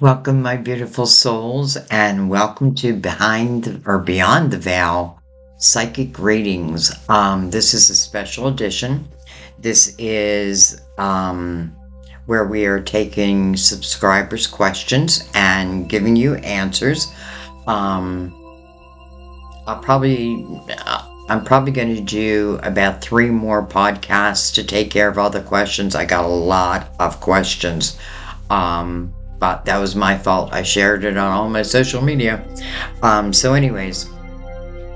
Welcome, my beautiful souls, and welcome to Beyond the Veil Psychic Readings. This is a special edition. This is where we are taking subscribers' questions and giving you answers. Um, I'm probably going to do about 3 more podcasts to take care of all the questions. I got a lot of questions. But that was my fault. I shared it on all my social media. So anyways,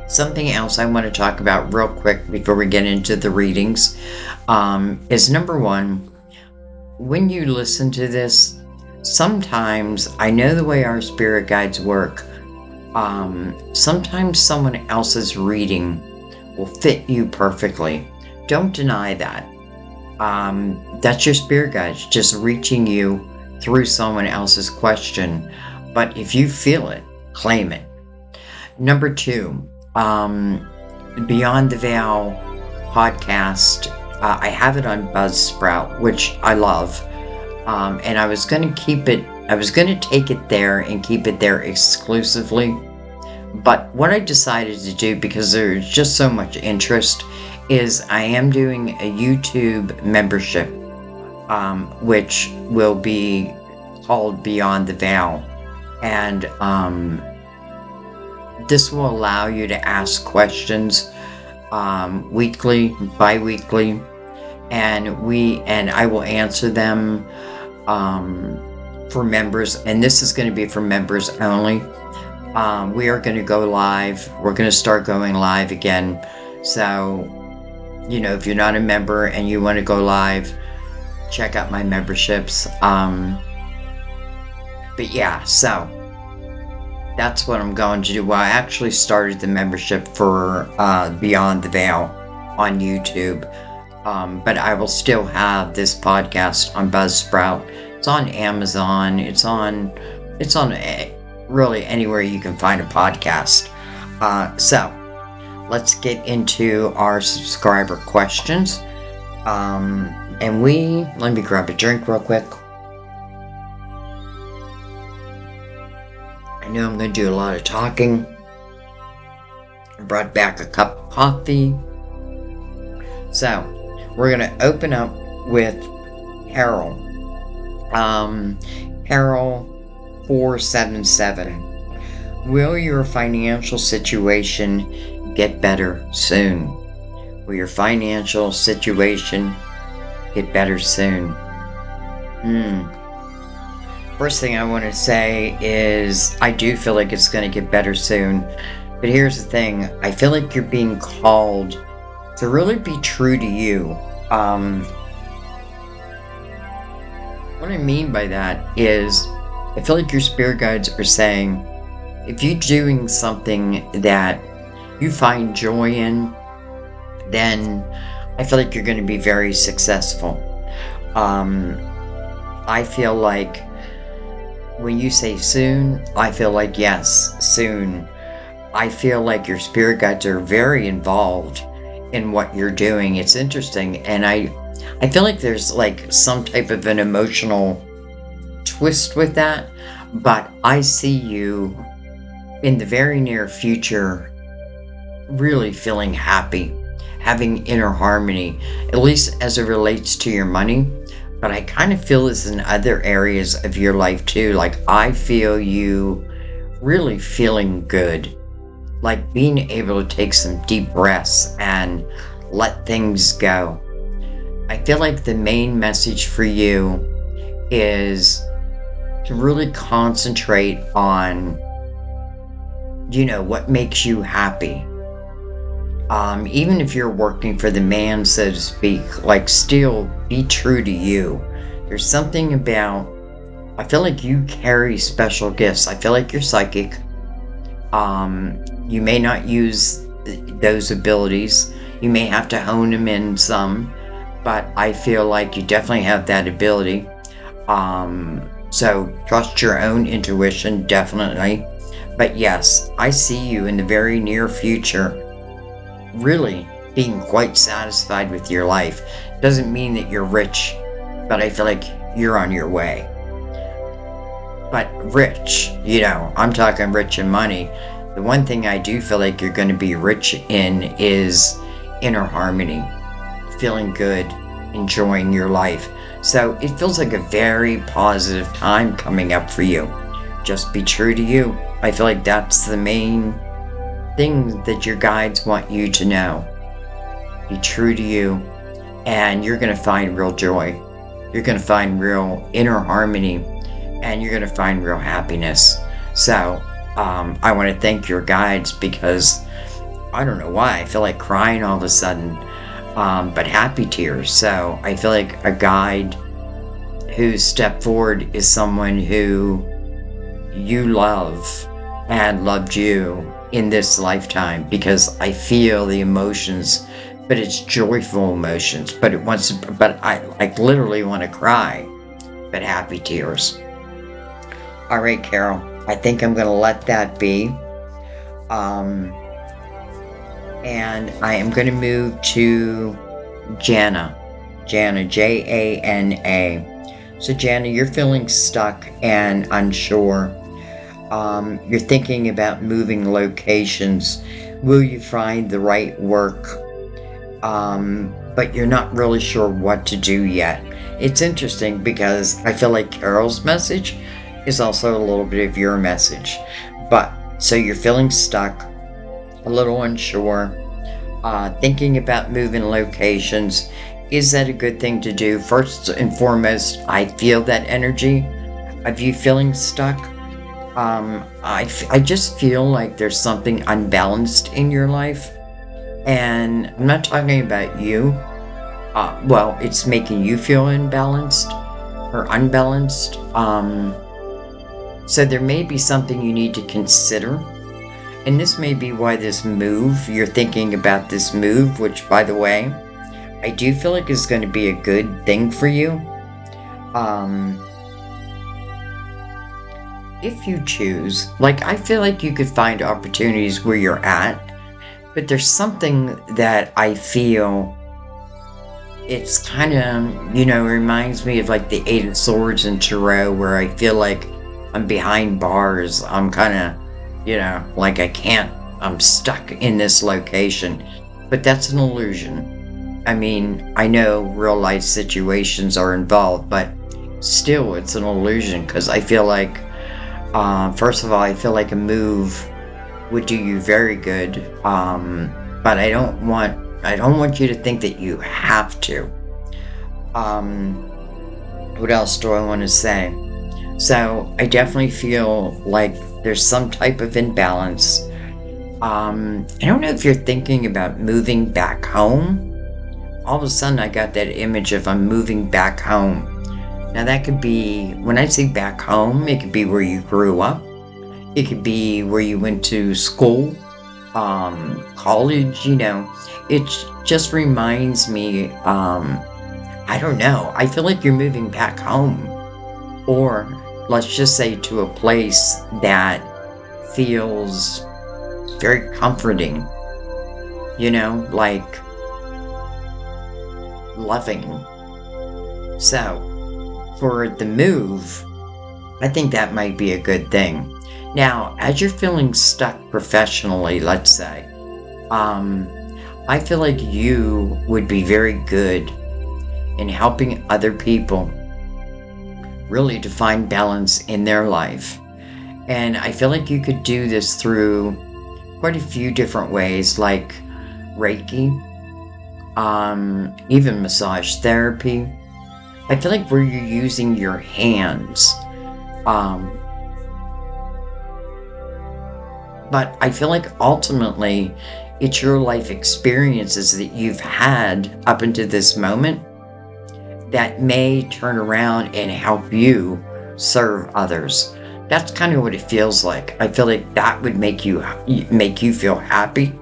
something else I want to talk about real quick before we get into the readings is number one, when you listen to this, sometimes I know the way our spirit guides work. Sometimes someone else's reading will fit you perfectly. Don't deny that. That's your spirit guides just reaching you through someone else's question. But if you feel it, claim it. Number 2, Beyond the Veil podcast. I have it on Buzzsprout, which I love. And I was going to take it there and keep it there exclusively. But what I decided to do, because there's just so much interest, is I am doing a YouTube membership, which will be called Beyond the Veil. And this will allow you to ask questions weekly, bi-weekly, and I will answer them for members, and this is going to be for members only. We are going to go live. We're going to start going live again. So, if you're not a member and you want to go live, check out my memberships. But yeah, so that's what I'm going to do. Well, I actually started the membership for Beyond the Veil on YouTube. But I will still have this podcast on Buzzsprout. It's on Amazon. It's on really anywhere you can find a podcast. So let's get into our subscriber questions. And let me grab a drink real quick. I know I'm going to do a lot of talking. I brought back a cup of coffee. So we're going to open up with Carol. Carol 477. Will your financial situation get better soon? Will your financial situation get better soon? First thing I want to say is I do feel like it's going to get better soon. But here's the thing. I feel like you're being called to really be true to you. What I mean by that is I feel like your spirit guides are saying if you're doing something that you find joy in, then I feel like you're going to be very successful. I feel like when you say soon, I feel like yes, soon. I feel like your spirit guides are very involved in what you're doing. It's interesting, and I feel like there's like some type of an emotional twist with that, but I see you in the very near future really feeling happy, having inner harmony, at least as it relates to your money. But I kind of feel this in other areas of your life too. Like I feel you really feeling good, like being able to take some deep breaths and let things go. I feel like the main message for you is to really concentrate on, what makes you happy. Even if you're working for the man, so to speak, like still be true to you. There's something about, I feel like you carry special gifts. I feel like you're psychic. You may not use those abilities. You may have to hone them in some, but I feel like you definitely have that ability. So trust your own intuition, definitely. But yes, I see you in the very near future really being quite satisfied with your life. Doesn't mean that you're rich, but I feel like you're on your way. but rich, I'm talking rich in money. The one thing I do feel like you're going to be rich in is inner harmony, feeling good, enjoying your life. So it feels like a very positive time coming up for you. Just be true to you. I feel like that's the main thing that your guides want you to know. Be true to you, and you're going to find real joy. You're going to find real inner harmony, and you're going to find real happiness. So I want to thank your guides, because I don't know why I feel like crying all of a sudden, but happy tears. So I feel like a guide who stepped forward is someone who you love and loved you in this lifetime, because I feel the emotions, but it's joyful emotions, but I literally want to cry, but happy tears. All right, Carol, I think I'm going to let that be. And I am going to move to Jana, Jana. So Jana, you're feeling stuck and unsure. You're thinking about moving locations. Will you find the right work? But you're not really sure what to do yet. It's interesting because I feel like Carol's message is also a little bit of your message. But so you're feeling stuck, a little unsure, thinking about moving locations. Is that a good thing to do? First and foremost, I feel that energy of you feeling stuck. I just feel like there's something unbalanced in your life. And I'm not talking about you. Well, it's making you feel imbalanced or unbalanced. So there may be something you need to consider. And this may be why this move, you're thinking about this move, which, by the way, I do feel like is going to be a good thing for you. If you choose, I feel like you could find opportunities where you're at, but there's something that I feel it's kind of, reminds me of the Eight of Swords in Tarot, where I feel like I'm behind bars. I'm kind of, I'm stuck in this location, but that's an illusion. I mean, I know real life situations are involved, but still it's an illusion, because I feel like, first of all, I feel like a move would do you very good, but I don't want you to think that you have to. What else do I want to say? So I definitely feel like there's some type of imbalance. I don't know if you're thinking about moving back home. All of a sudden I got that image of I'm moving back home. Now that could be, when I say back home, it could be where you grew up. It could be where you went to school, college, It just reminds me, I don't know. I feel like you're moving back home. Or let's just say to a place that feels very comforting, loving. So for the move, I think that might be a good thing. Now, as you're feeling stuck professionally, let's say, I feel like you would be very good in helping other people really to find balance in their life. And I feel like you could do this through quite a few different ways, like Reiki, even massage therapy. I feel like where you're using your hands, but I feel like ultimately it's your life experiences that you've had up until this moment that may turn around and help you serve others. That's kind of what it feels like. I feel like that would make you feel happy.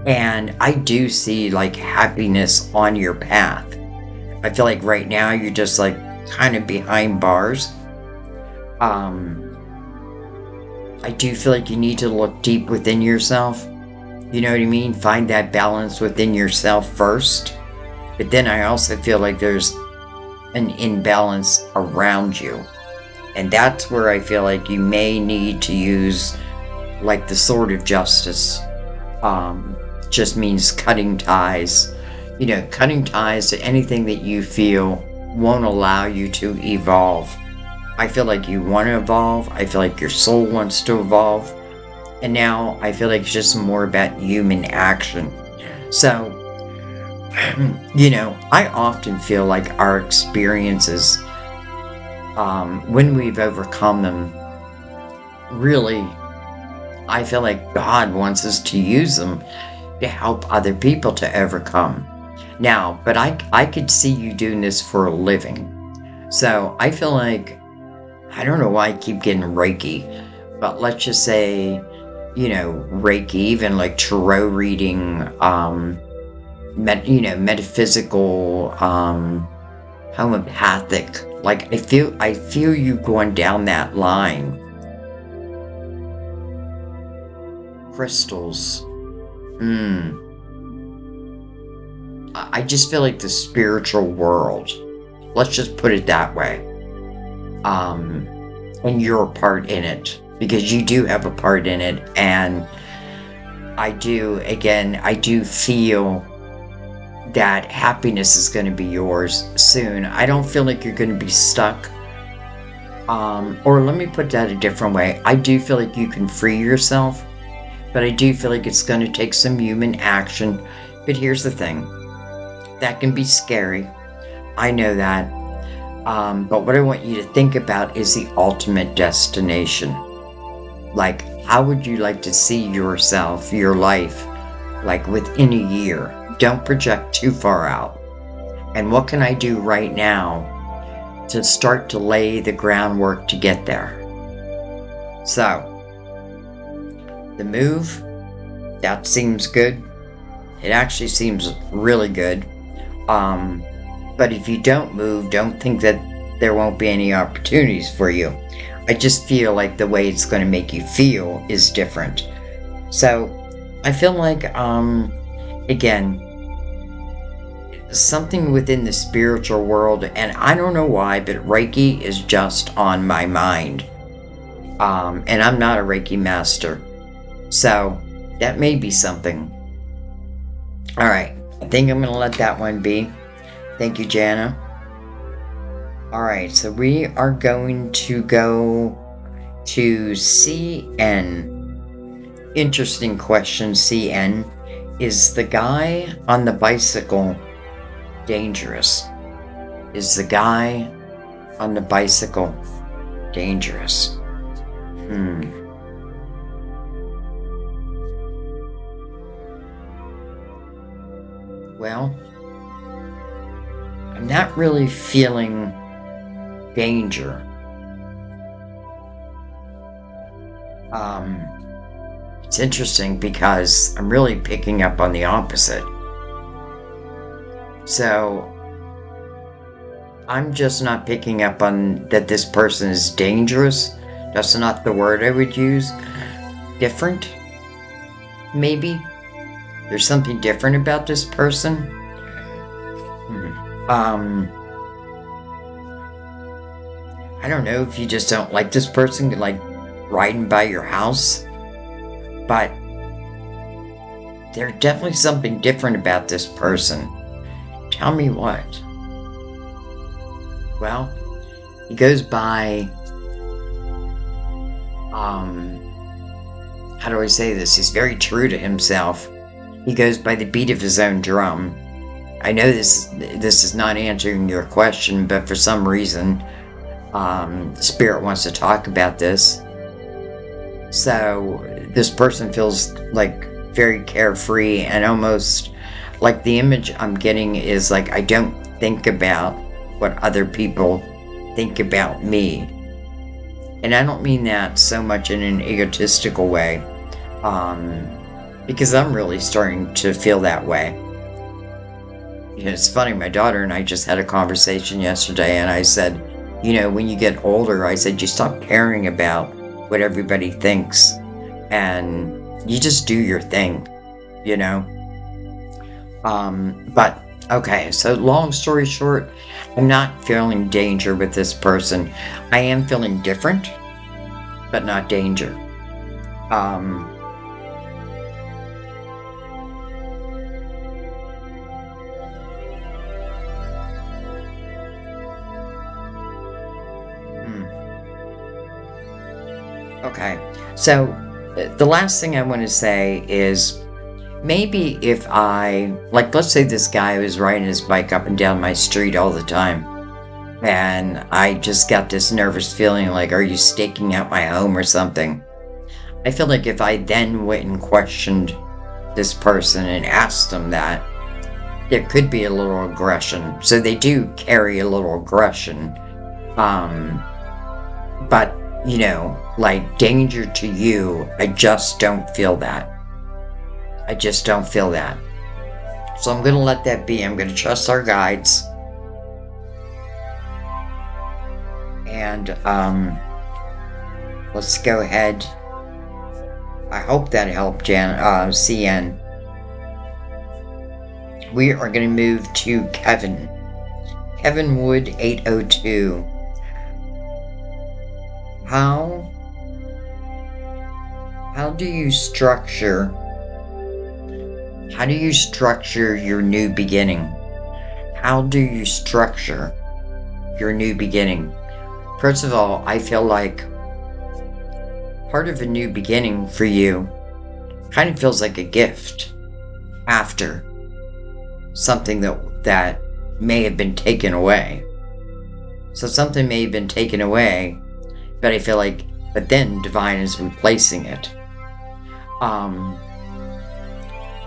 And I do see happiness on your path. I feel like right now you're just kind of behind bars. I do feel like you need to look deep within yourself. You know what I mean? Find that balance within yourself first. But then I also feel like there's an imbalance around you. And that's where I feel like you may need to use like the sword of justice. Just means cutting ties. Cutting ties to anything that you feel won't allow you to evolve. I feel like you want to evolve. I feel like your soul wants to evolve. And now I feel like it's just more about human action. So, I often feel like our experiences, when we've overcome them, really, I feel like God wants us to use them to help other people to overcome. Now, but I could see you doing this for a living. So I feel like, I don't know why I keep getting Reiki, but let's just say, Reiki, even like tarot reading, metaphysical, homeopathic. Like I feel you going down that line. Crystals. I just feel like the spiritual world. Let's just put it that way. And your part in it, because you do have a part in it, and I do feel that happiness is going to be yours soon. I don't feel like you're going to be stuck. Or let me put that a different way. I do feel like you can free yourself, but I do feel like it's going to take some human action. But here's the thing. That can be scary. I know that. But what I want you to think about is the ultimate destination. Like, how would you like to see yourself, your life, like within a year? Don't project too far out. And what can I do right now to start to lay the groundwork to get there? So, the move, that seems good. It actually seems really good. But if you don't move, don't think that there won't be any opportunities for you. I just feel like the way it's going to make you feel is different. So I feel like, again, something within the spiritual world, and I don't know why, but Reiki is just on my mind. And I'm not a Reiki master. So that may be something. All right. I think I'm going to let that one be. Thank you, Jana. All right, so we are going to go to CN. Interesting question, CN. Is the guy on the bicycle dangerous? Is the guy on the bicycle dangerous? Well, I'm not really feeling danger. It's interesting because I'm really picking up on the opposite. So, I'm just not picking up on that this person is dangerous. That's not the word I would use. Different? Maybe? There's something different about this person. I don't know if you just don't like this person, like riding by your house, but there's definitely something different about this person. Tell me what. Well, he goes by, how do I say this? He's very true to himself. He goes by the beat of his own drum. I know this is not answering your question, but for some reason, Spirit wants to talk about this. So this person feels like very carefree, and almost like the image I'm getting is like, I don't think about what other people think about me. And I don't mean that so much in an egotistical way, because I'm really starting to feel that way. It's funny, my daughter and I just had a conversation yesterday, and I said, when you get older, I said, you stop caring about what everybody thinks, and you just do your thing, But Okay, so long story short, I'm not feeling danger with this person. I am feeling different, but not danger. Um, hmm, okay, so the last thing I want to say is maybe if like, let's say this guy was riding his bike up and down my street all the time, and I just got this nervous feeling like, are you staking out my home or something? I feel like if I then went and questioned this person and asked them that, there could be a little aggression. So they do carry a little aggression. Um, but, like danger to you, I just don't feel that. I just don't feel that. So I'm going to let that be. I'm going to trust our guides. And let's go ahead. I hope that helped, CN. We are going to move to Kevin. Kevin Wood 802. How do you structure your new beginning? How do you structure your new beginning? First of all, I feel like part of a new beginning for you kind of feels like a gift after something that may have been taken away. So something may have been taken away, but I feel like, but then divine is replacing it.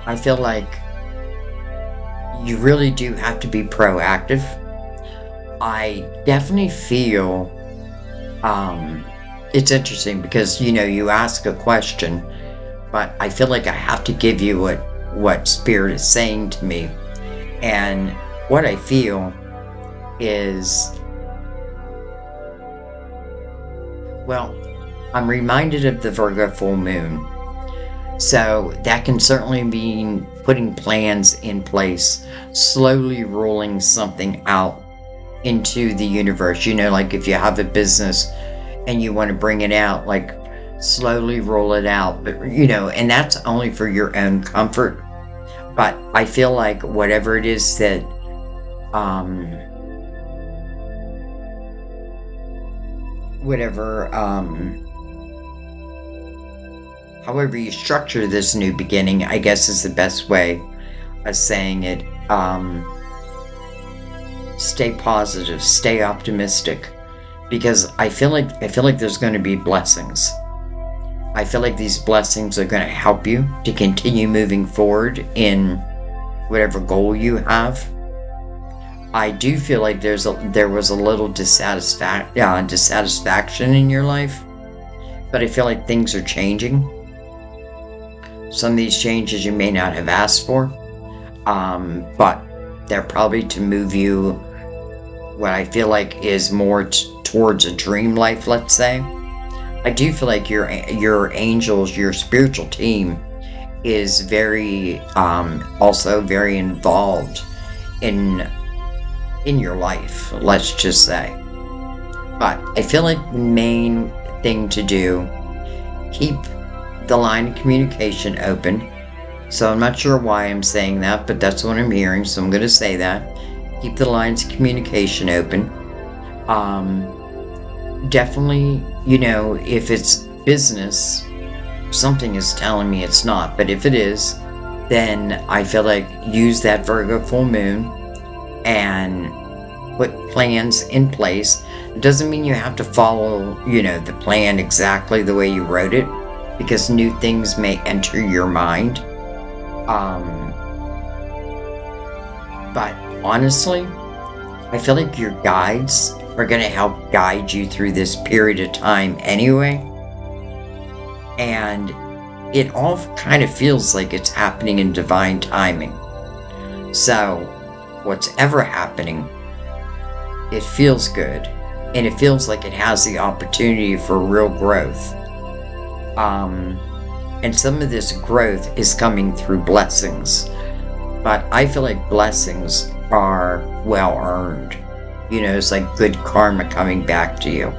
I feel like you really do have to be proactive. I definitely feel, it's interesting because, you ask a question, but I feel like I have to give you what Spirit is saying to me. And what I feel is, well, I'm reminded of the Virgo full moon. So that can certainly mean putting plans in place, slowly rolling something out into the universe. Like if you have a business and you want to bring it out, like slowly roll it out. But, and that's only for your own comfort. But I feel like whatever it is that, however you structure this new beginning, I guess is the best way of saying it. Stay positive, stay optimistic, because I feel like there's going to be blessings. I feel like these blessings are going to help you to continue moving forward in whatever goal you have. I do feel like there was a little dissatisfaction in your life, but I feel like things are changing. Some of these changes you may not have asked for, but they're probably to move you what I feel like is more towards a dream life, let's say. I do feel like your angels, your spiritual team is very, also very involved in your life, let's just say. But I feel like the main thing to do, keep the line of communication open. So I'm not sure why I'm saying that, but that's what I'm hearing, so I'm going to say that. Keep the lines of communication open. Definitely, if it's business, something is telling me it's not, but if it is, then I feel like use that Virgo full moon and put plans in place. It doesn't mean you have to follow, the plan exactly the way you wrote it, because new things may enter your mind. But honestly, I feel like your guides are going to help guide you through this period of time anyway. And it all kind of feels like it's happening in divine timing. So, what's ever happening, it feels good. And it feels like it has the opportunity for real growth. And some of this growth is coming through blessings. But I feel like blessings are well earned. It's like good karma coming back to you.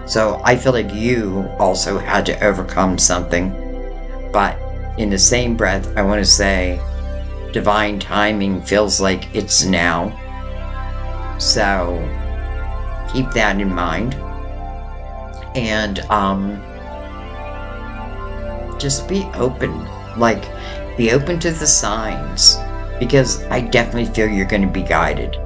So I feel like you also had to overcome something. But in the same breath, I want to say divine timing feels like it's now. So keep that in mind. And just be open. Like, be open to the signs. Because I definitely feel you're going to be guided.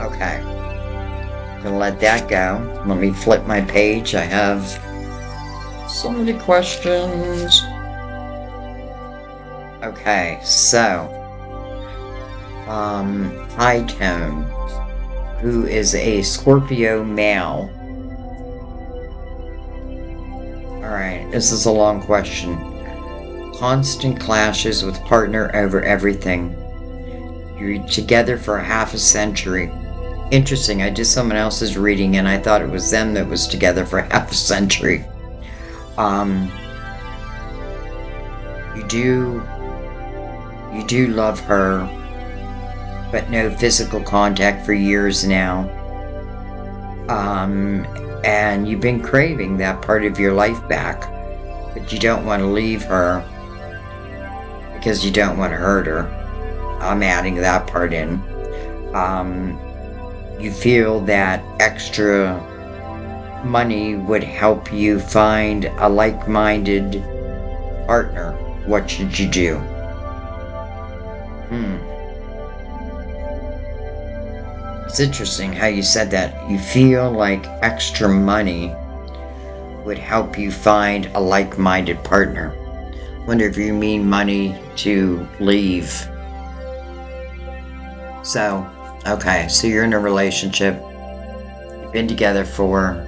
Okay. I'm going to let that go. Let me flip my page. I have so many questions. Okay, so High Tone, who is a Scorpio male. Alright, this is a long question. Constant clashes with partner over everything. You're together for half a century. Interesting, I did someone else's reading and I thought it was them that was together for half a century. You do love her, but no physical contact for years now. And you've been craving that part of your life back, but you don't want to leave her because you don't want to hurt her. I'm adding that part in. You feel that extra money would help you find a like-minded partner. What should you do? It's interesting how you said that. You feel like extra money would help you find a like-minded partner. Wonder if you mean money to leave. So, okay, so you're in a relationship. You've been together for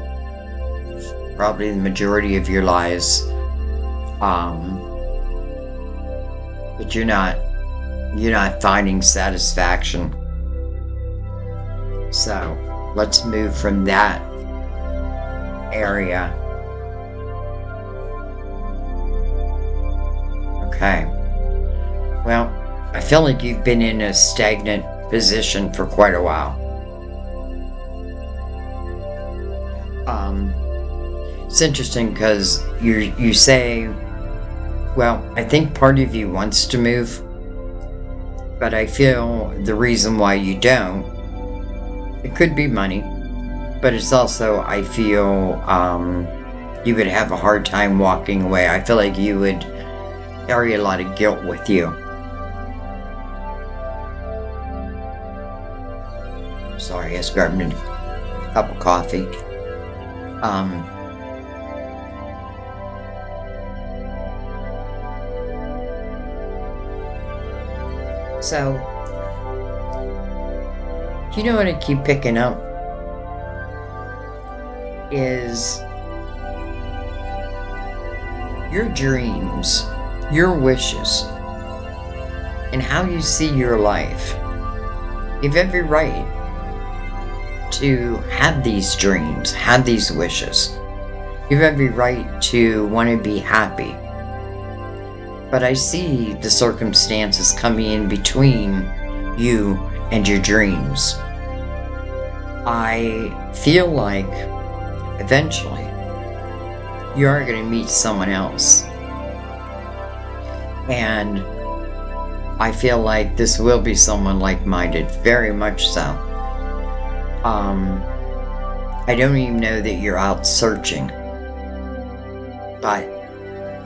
probably the majority of your lives. But you're not finding satisfaction. So, let's move from that area. Okay. Well, I feel like you've been in a stagnant position for quite a while. It's interesting because you say, well, I think part of you wants to move, but I feel the reason why you don't, it could be money, but it's also, I feel, you would have a hard time walking away. I feel like you would carry a lot of guilt with you. Sorry, I just grabbed a cup of coffee. So, you know what I keep picking up? Is your dreams, your wishes, and how you see your life. You have every right to have these dreams, have these wishes. You have every right to want to be happy. But I see the circumstances coming in between you and your dreams. I feel like eventually you are going to meet someone else. And I feel like this will be someone like-minded, very much so. I don't even know that you're out searching, but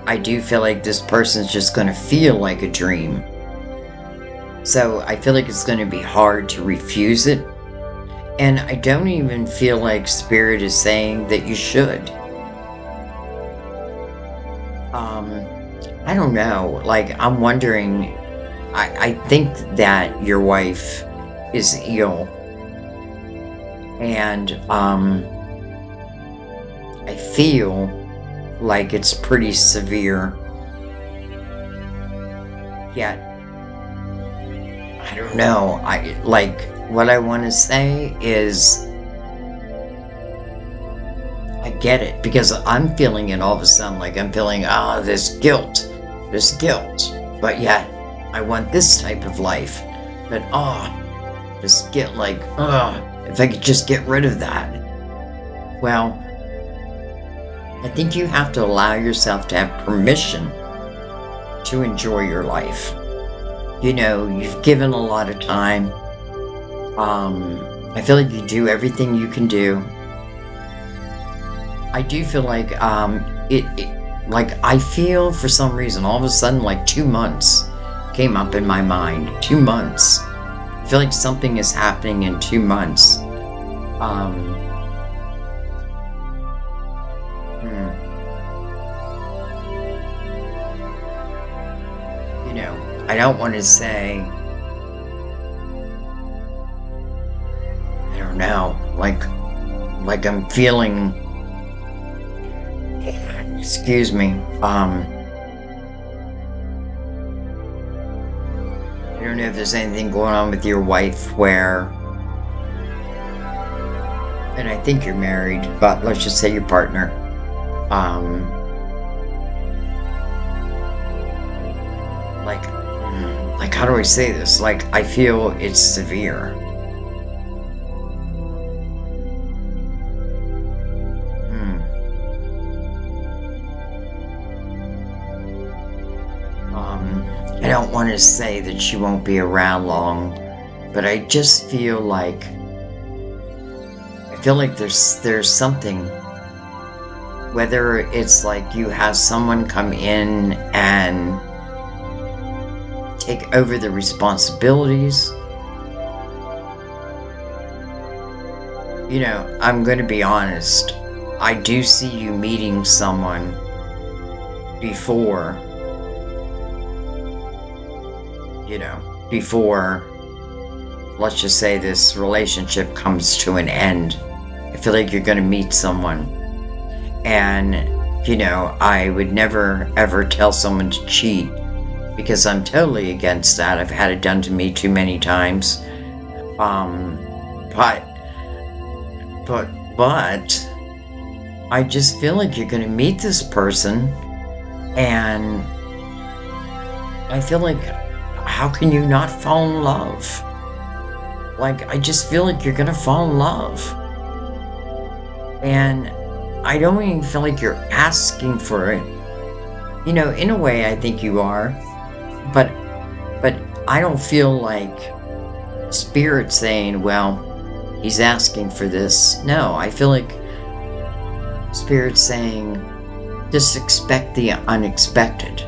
I do feel like this person's just going to feel like a dream. So I feel like it's going to be hard to refuse it. And I don't even feel like Spirit is saying that you should. I don't know. Like, I'm wondering, I think that your wife is ill. And I feel like it's pretty severe. Yet, I don't know. What I want to say is, I get it, because I'm feeling it all of a sudden. Like, I'm feeling, this guilt. but yet I want this type of life. But just get like, if I could just get rid of that. Well, I think you have to allow yourself to have permission to enjoy your life. You know, you've given a lot of time. I feel like you do everything you can do. I do feel like like I feel for some reason all of a sudden like 2 months came up in my mind. 2 months. I feel like something is happening in 2 months. You know, I don't want to say, I don't know, like I'm feeling, excuse me, I don't know if there's anything going on with your wife where, and I think you're married, but let's just say your partner, like how do I say this? Like, I feel it's severe. I don't want to say that she won't be around long, but I just feel like there's something, whether it's like you have someone come in and take over the responsibilities. You know, I'm going to be honest. I do see you meeting someone before, let's just say this relationship comes to an end. I feel like you're going to meet someone. And, I would never ever tell someone to cheat because I'm totally against that. I've had it done to me too many times. But I just feel like you're going to meet this person, and I feel like, how can you not fall in love? Like, I just feel like you're going to fall in love. And I don't even feel like you're asking for it. In a way, I think you are. But I don't feel like Spirit saying, well, he's asking for this. No, I feel like Spirit saying, just expect the unexpected.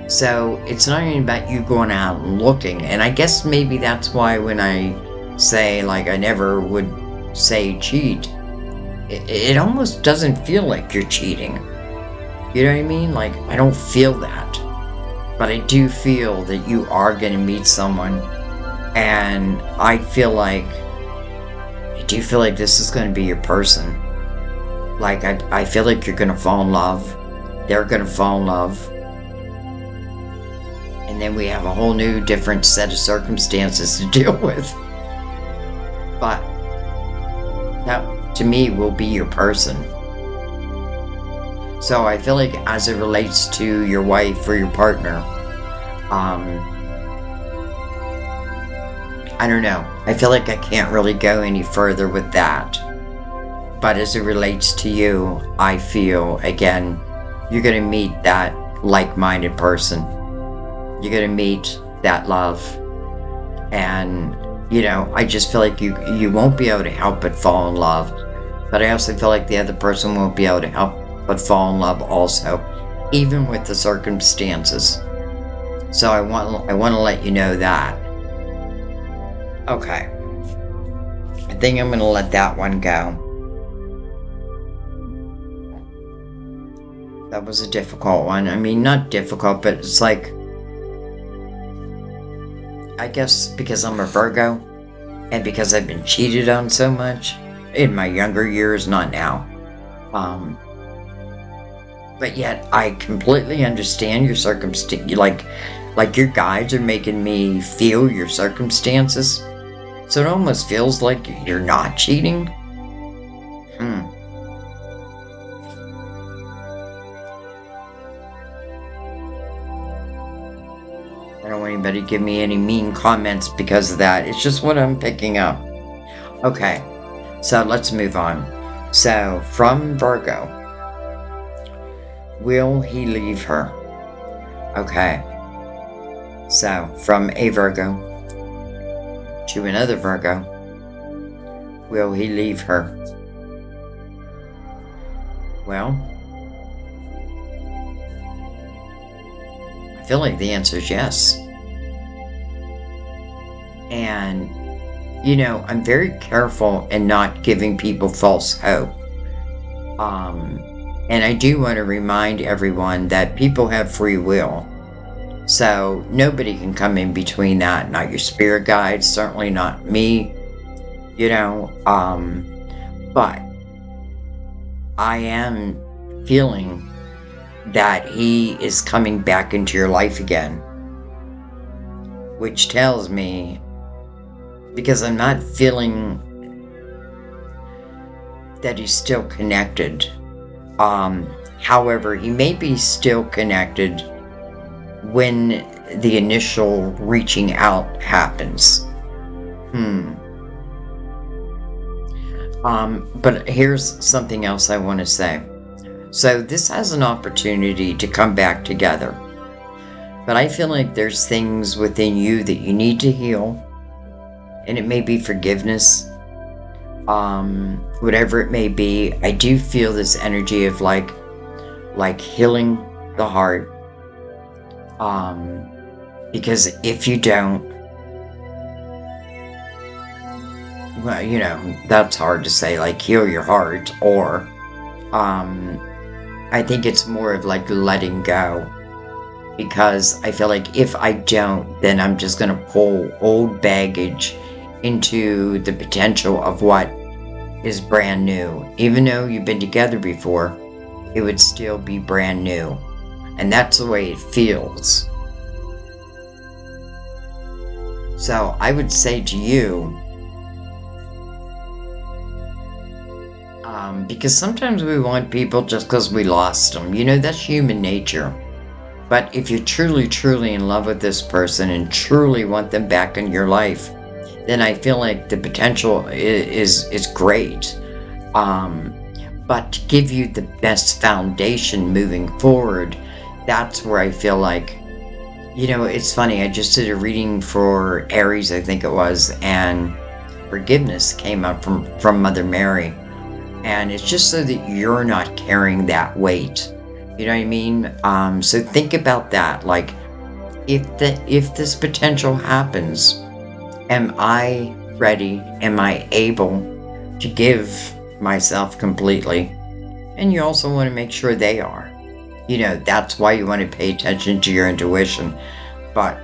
So it's not even about you going out and looking. And I guess maybe that's why when I say, like, I never would say cheat, it almost doesn't feel like you're cheating. You know what I mean? Like, I don't feel that. But I do feel that you are going to meet someone. And I do feel like this is going to be your person. Like, I feel like you're going to fall in love. They're going to fall in love. And then we have a whole new different set of circumstances to deal with. But that, to me, will be your person. So I feel like as it relates to your wife or your partner, I don't know. I feel like I can't really go any further with that. But as it relates to you, I feel, again, you're going to meet that like-minded person. You're going to meet that love. And, I just feel like you won't be able to help but fall in love. But I also feel like the other person won't be able to help but fall in love also, even with the circumstances. So I want to let you know that. Okay. I think I'm going to let that one go. That was a difficult one. I mean, not difficult, but it's like, I guess because I'm a Virgo, and because I've been cheated on so much in my younger years, not now. But yet I completely understand your circumstance. Like your guides are making me feel your circumstances. So it almost feels like you're not cheating. anybody give me any mean comments because of that. It's just what I'm picking up. Okay, so let's move on. So, from Virgo, will he leave her? Okay, so from a Virgo to another Virgo, will he leave her? Well, I feel like the answer is yes. And, you know, I'm very careful in not giving people false hope. And I do want to remind everyone that people have free will. So nobody can come in between that. Not your spirit guides, certainly not me, you know. But I am feeling that he is coming back into your life again, which tells me, because I'm not feeling that he's still connected. However, he may be still connected when the initial reaching out happens. But here's something else I want to say. So this has an opportunity to come back together. But I feel like there's things within you that you need to heal. And it may be forgiveness. Whatever it may be. I do feel this energy of like healing the heart. Because if you don't, well, you know, that's hard to say, like heal your heart, or I think it's more of like letting go, because I feel like if I don't, then I'm just going to pull old baggage into the potential of what is brand new. Even though you've been together before, it would still be brand new. And that's the way it feels. So I would say to you, because sometimes we want people just because we lost them. You know, that's human nature. But if you're truly, truly in love with this person and truly want them back in your life, then I feel like the potential is great. But to give you the best foundation moving forward, that's where I feel like, you know, it's funny. I just did a reading for Aries, I think it was, and forgiveness came up from Mother Mary. And it's just so that you're not carrying that weight. You know what I mean? So think about that. Like, if this potential happens, am I ready? Am I able to give myself completely? And you also want to make sure they are. You know, that's why you want to pay attention to your intuition. But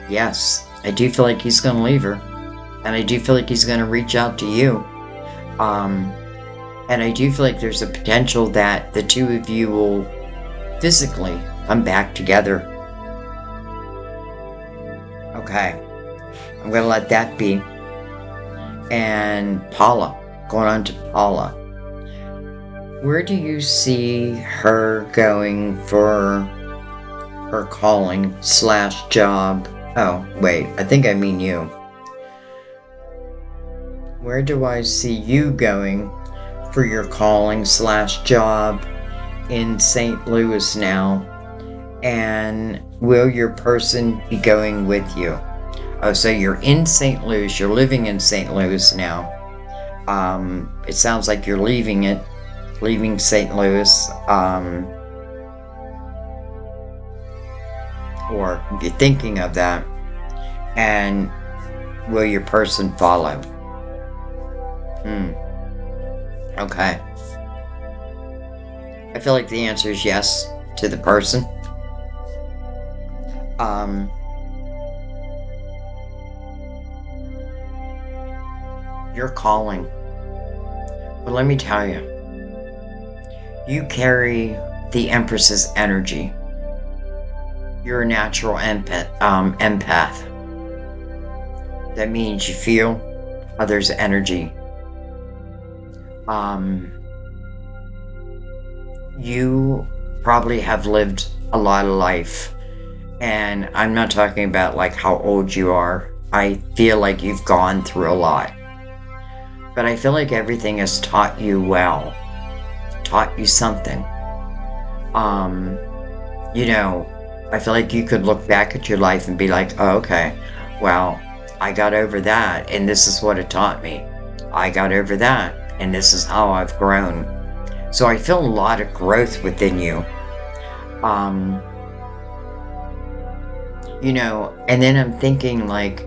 yes, I do feel like he's going to leave her. And I do feel like he's going to reach out to you. And I do feel like there's a potential that the two of you will physically come back together. Okay. I'm going to let that be. And Paula, going on to Paula. Where do you see her going for her calling / job? Oh, wait, I think I mean you. Where do I see you going for your calling / job in St. Louis now? And will your person be going with you? Oh, so you're in St. Louis, you're living in St. Louis now. It sounds like you're leaving St. Louis, or you're thinking of that. And will your person follow? Okay. I feel like the answer is yes to the person. You're calling. But let me tell you, you carry the Empress's energy. You're a natural empath. That means you feel others' energy. You probably have lived a lot of life, And I'm not talking about like how old you are. I feel like you've gone through a lot. But I feel like everything has taught you well, taught you something. I feel like you could look back at your life and be like, oh, okay, well, I got over that, and this is what it taught me. I got over that, and this is how I've grown. So I feel a lot of growth within you. And then I'm thinking, like,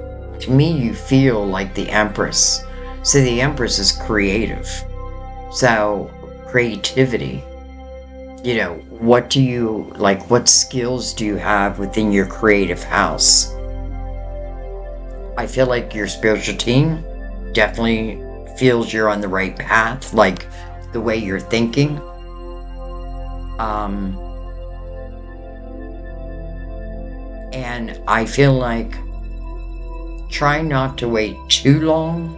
to me, you feel like the Empress. So the Empress is creative. So creativity. What do you, like, what skills do you have within your creative house? I feel like your spiritual team definitely feels you're on the right path, like the way you're thinking. And I feel like try not to wait too long.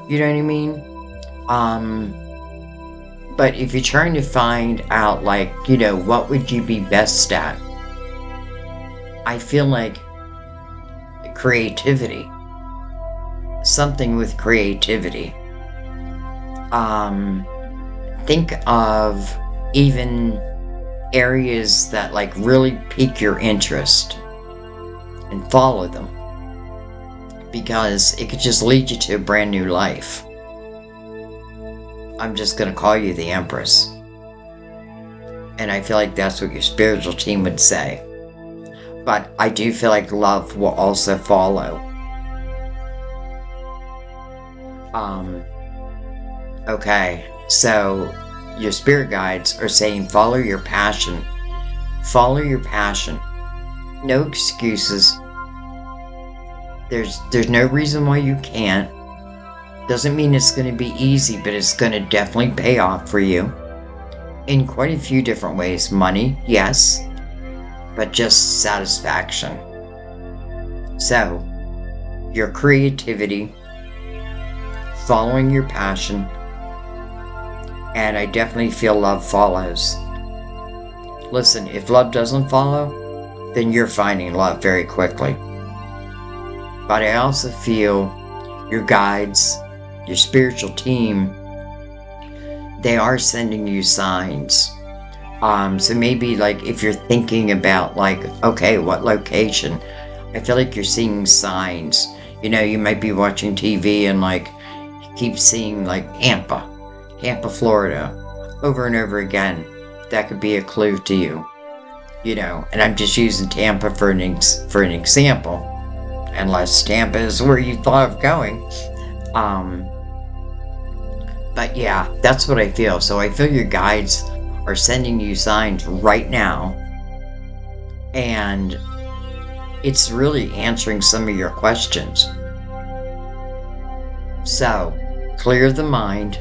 You know what I mean? But if you're trying to find out, like, what would you be best at? I feel like creativity. Something with creativity. Think of even areas that, like, really pique your interest and follow them. Because it could just lead you to a brand new life. I'm just going to call you the Empress. And I feel like that's what your spiritual team would say. But I do feel like love will also follow. Okay, so your spirit guides are saying follow your passion. Follow your passion. No excuses. There's no reason why you can't. Doesn't mean it's going to be easy, but it's going to definitely pay off for you in quite a few different ways. Money, yes, but just satisfaction. So, your creativity, following your passion, and I definitely feel love follows. Listen, if love doesn't follow, then you're finding love very quickly. But I also feel your guides, your spiritual team, they are sending you signs. So maybe, like, if you're thinking about, like, okay, what location? I feel like you're seeing signs. You might be watching TV and, like, you keep seeing, like, Tampa, Florida, over and over again. That could be a clue to you. And I'm just using Tampa for an example. Unless Tampa is where you thought of going. But yeah, that's what I feel. So I feel your guides are sending you signs right now. And it's really answering some of your questions. So, clear the mind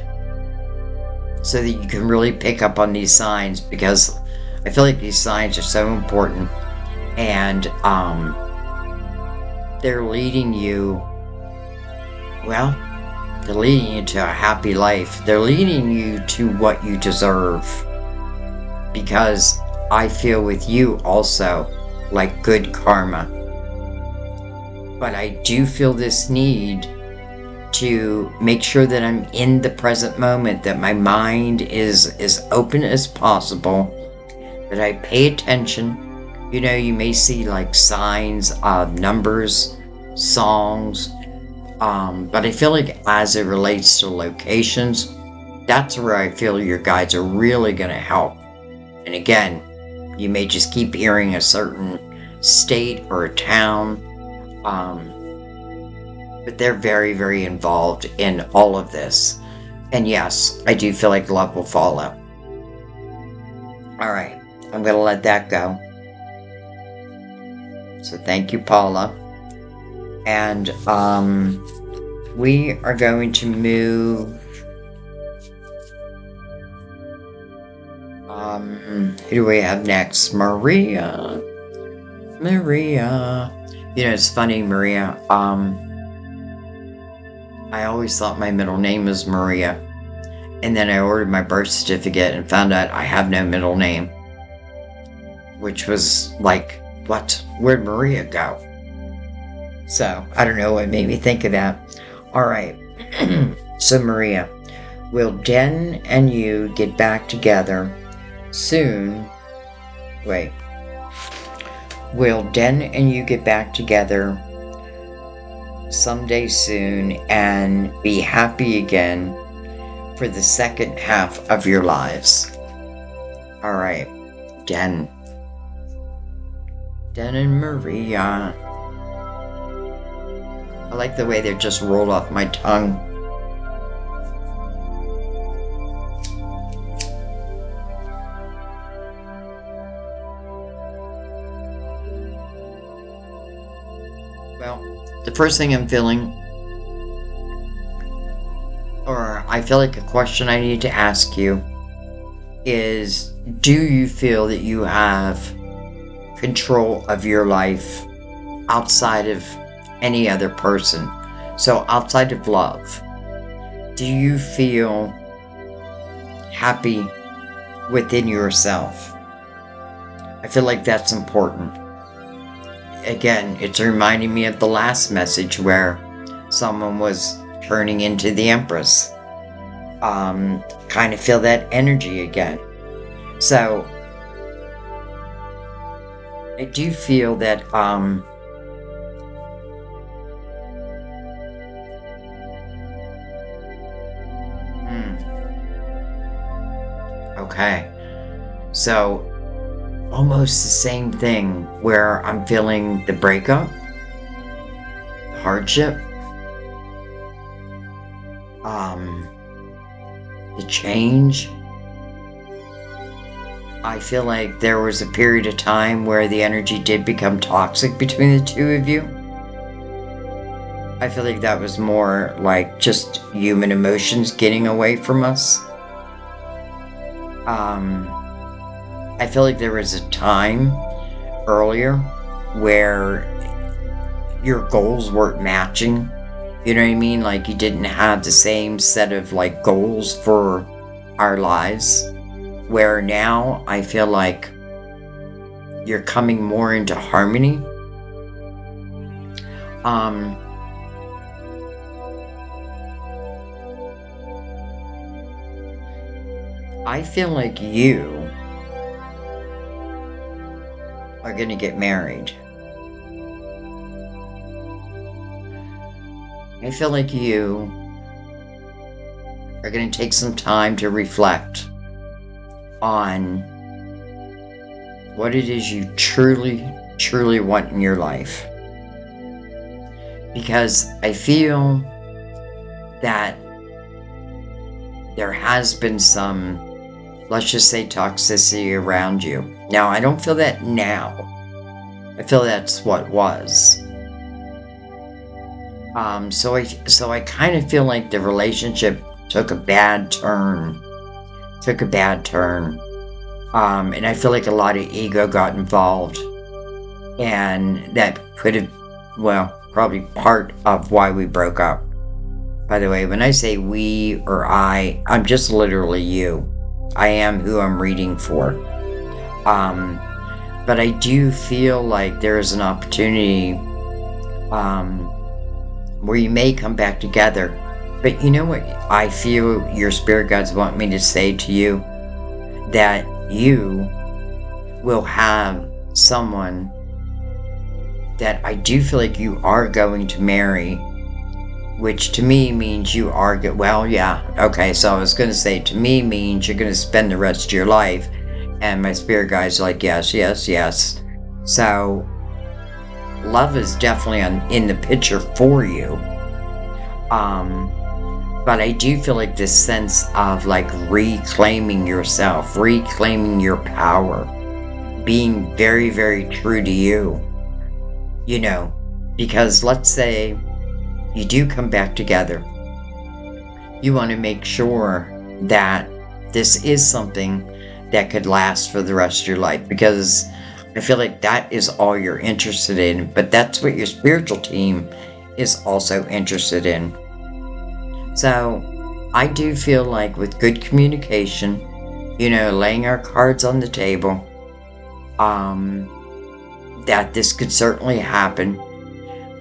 so that you can really pick up on these signs, because I feel like these signs are so important. And they're leading you, they're leading you to a happy life. They're leading you to what you deserve. Because I feel with you also like good karma. But I do feel this need to make sure that I'm in the present moment, that my mind is as open as possible, that I pay attention. You may see, like, signs of numbers, songs, but I feel like as it relates to locations, that's where I feel your guides are really going to help. And again, you may just keep hearing a certain state or a town, but they're very, very involved in all of this. And yes, I do feel like love will follow. All right, I'm going to let that go. So thank you, Paula. And we are going to move. Who do we have next? Maria. It's funny, Maria. I always thought my middle name was Maria. And then I ordered my birth certificate and found out I have no middle name. Which was, like, what? Where'd Maria go? So, I don't know what made me think of that. Alright, so Maria, will Den and you get back together soon? Wait. Will Den and you get back together someday soon and be happy again for the second half of your lives? Alright, Den and Maria. I like the way they just rolled off my tongue. Well, the first thing I'm feeling, or I feel like a question I need to ask you, is do you feel that you have control of your life outside of any other person? So outside of love, do you feel happy within yourself? I feel like that's important. Again, it's reminding me of the last message where someone was turning into the Empress. Kind of feel that energy again. So I do feel that okay, so almost the same thing where I'm feeling the breakup, hardship, the change. I feel like there was a period of time where the energy did become toxic between the two of you. I feel like that was more like just human emotions getting away from us. I feel like there was a time earlier where your goals weren't matching. You know what I mean? Like you didn't have the same set of like goals for our lives. Where now I feel like you're coming more into harmony. I feel like you are going to get married. I feel like you are going to take some time to reflect on what it is you truly, truly want in your life. Because I feel that there has been some, let's just say, toxicity around you. Now, I don't feel that now. I feel that's what was. So I kind of feel like the relationship took a bad turn. And I feel like a lot of ego got involved. And that could have, well, probably part of why we broke up. By the way, when I say we or I'm just literally you. I am who I'm reading for. But I do feel like there is an opportunity where you may come back together. But you know what I feel your spirit guides want me to say to you? That you will have someone that I do feel like you are going to marry, which to me means you are well, yeah, okay, so I was going to say, to me means you're going to spend the rest of your life, and my spirit guide's like, yes, yes, yes. So love is definitely in the picture for you. But I do feel like this sense of like reclaiming yourself, reclaiming your power, being very, very true to you. You know, because let's say you do come back together. You want to make sure that this is something that could last for the rest of your life, because I feel like that is all you're interested in, but that's what your spiritual team is also interested in. So I do feel like with good communication, you know, laying our cards on the table, that this could certainly happen.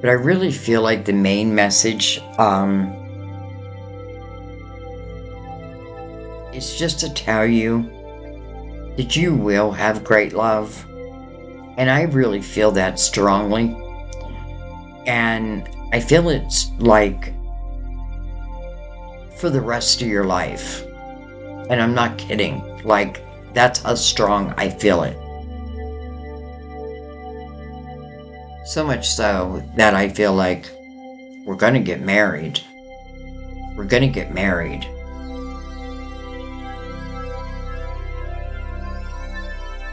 But I really feel like the main message is just to tell you that you will have great love. And I really feel that strongly. And I feel it's like for the rest of your life. And I'm not kidding. Like, that's how strong I feel it. So much so that I feel like we're going to get married. We're going to get married.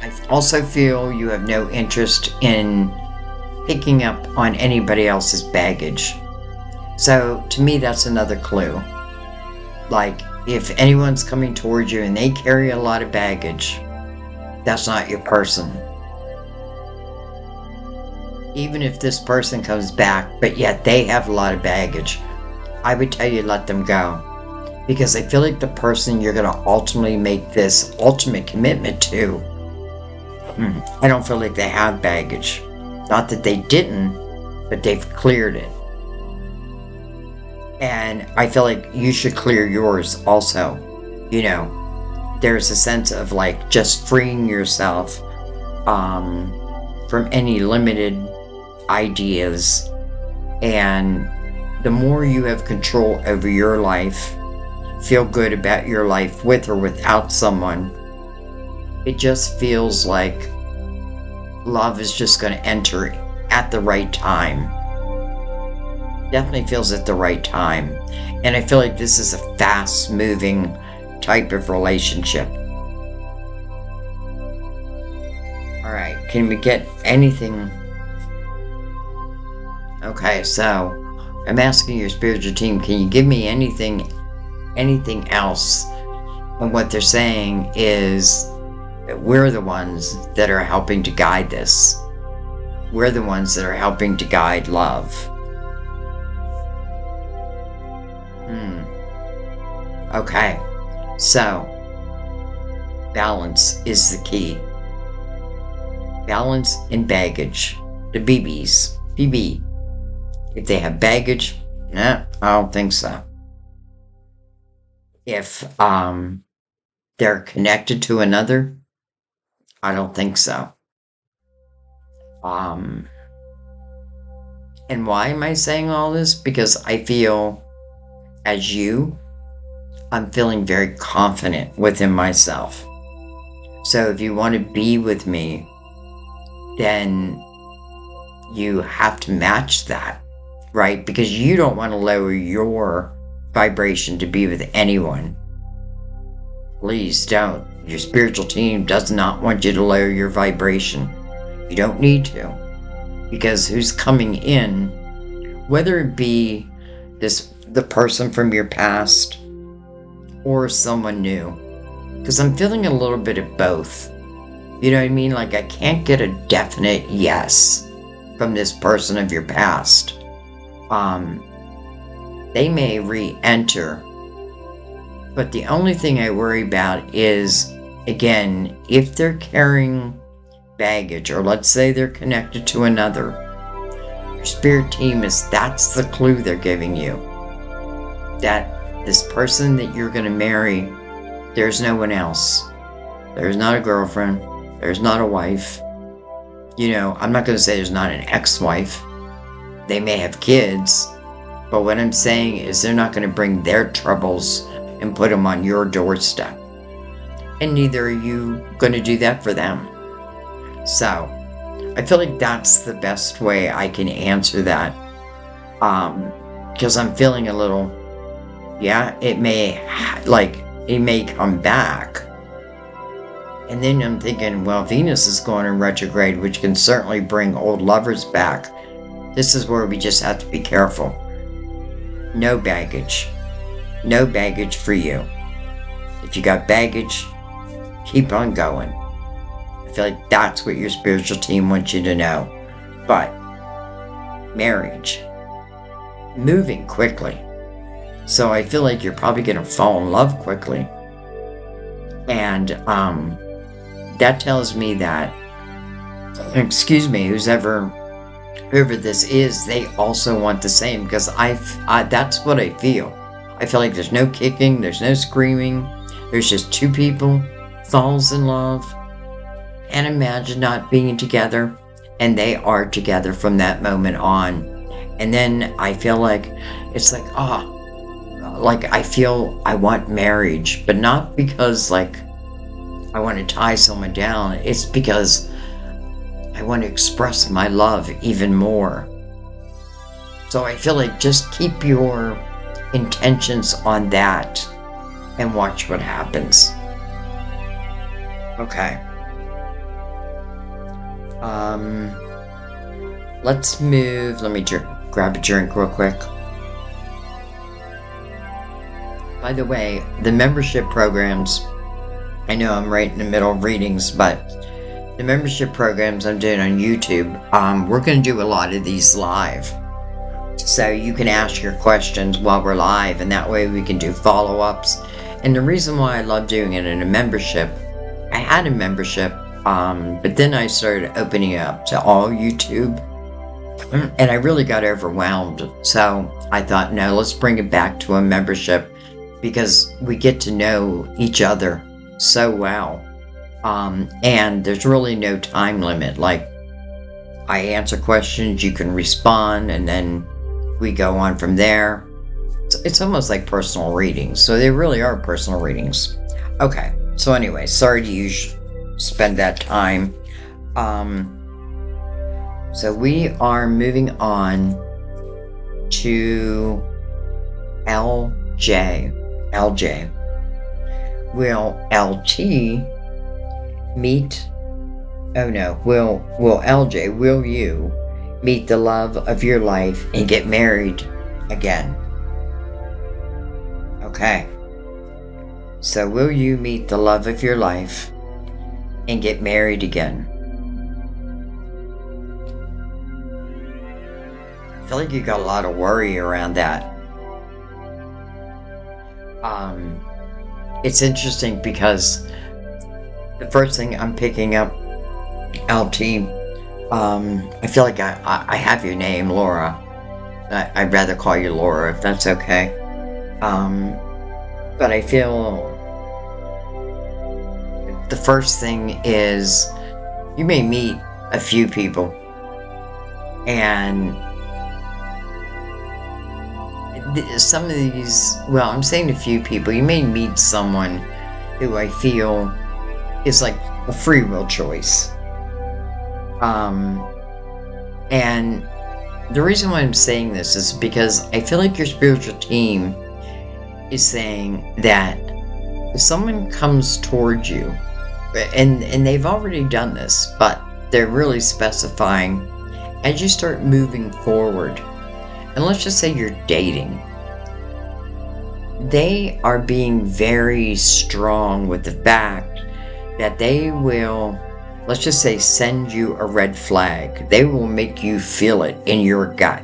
I also feel you have no interest in picking up on anybody else's baggage. So to me, that's another clue. Like, if anyone's coming towards you and they carry a lot of baggage, that's not your person. Even if this person comes back, but yet they have a lot of baggage, I would tell you let them go. Because I feel like the person you're going to ultimately make this ultimate commitment to, I don't feel like they have baggage. Not that they didn't, but they've cleared it. And I feel like you should clear yours also. You know, there's a sense of like just freeing yourself from any limited ideas. And the more you have control over your life, feel good about your life with or without someone, it just feels like love is just going to enter at the right time. Definitely feels at the right time. And I feel like this is a fast moving type of relationship. Alright, can we get anything? Okay, so I'm asking your spiritual team, can you give me anything else? And what they're saying is that we're the ones that are helping to guide this. We're the ones that are helping to guide love. Okay, so balance is the key. Balance and baggage. The BBs. BB. If they have baggage, I don't think so. If they're connected to another, I don't think so. And why am I saying all this? Because I feel, as you, I'm feeling very confident within myself. So if you want to be with me, then you have to match that, right? Because you don't want to lower your vibration to be with anyone. Please don't. Your spiritual team does not want you to lower your vibration. You don't need to. Because who's coming in, whether it be the person from your past or someone new, because I'm feeling a little bit of both. You know what I mean? Like, I can't get a definite yes from this person of your past. They may re-enter, but the only thing I worry about is, again, if they're carrying baggage, or let's say they're connected to another, your spirit team that's the clue they're giving you. That this person that you're going to marry, there's no one else. There's not a girlfriend. There's not a wife. You know, I'm not going to say there's not an ex-wife. They may have kids. But what I'm saying is they're not going to bring their troubles and put them on your doorstep. And neither are you going to do that for them. So, I feel like that's the best way I can answer that. Because I'm feeling a little, it may come back. And then I'm thinking, well, Venus is going in retrograde, which can certainly bring old lovers back. This is where we just have to be careful. No baggage. No baggage for you. If you got baggage, keep on going. I feel like that's what your spiritual team wants you to know. But marriage, moving quickly. So I feel like you're probably going to fall in love quickly. And that tells me that excuse me, whoever this is, they also want the same, because that's what I feel. I feel like there's no kicking, there's no screaming, there's just two people, falls in love, and imagine not being together, and they are together from that moment on. And then I feel like, it's like, like I feel I want marriage, but not because like I want to tie someone down, it's because I want to express my love even more. So I feel like just keep your intentions on that and watch what happens. Okay. Let's move. Let me grab a drink real quick. By the way, the membership programs, I know I'm right in the middle of readings, but the membership programs I'm doing on YouTube, we're going to do a lot of these live. So you can ask your questions while we're live, and that way we can do follow-ups. And the reason why I love doing it in a membership, I had a membership, but then I started opening it up to all YouTube, and I really got overwhelmed. So I thought, no, let's bring it back to a membership, because we get to know each other so well. And there's really no time limit. Like, I answer questions, you can respond, and then we go on from there. It's almost like personal readings. So they really are personal readings. Okay. So anyway, sorry to spend that time. So we are moving on to LJ. Will LT meet... Oh no, will LJ, will you meet the love of your life and get married again? Okay. So will you meet the love of your life and get married again? I feel like you got a lot of worry around that. It's interesting because the first thing I'm picking up, LT, I feel like I have your name, Laura. I'd rather call you Laura if that's okay. But I feel the first thing is you may meet a few people, and some of these, well, I'm saying a few people, you may meet someone who I feel is like a free will choice. And the reason why I'm saying this is because I feel like your spiritual team is saying that if someone comes towards you, and they've already done this, but they're really specifying as you start moving forward, and let's just say you're dating, they are being very strong with the fact that they will, let's just say, send you a red flag. They will make you feel it in your gut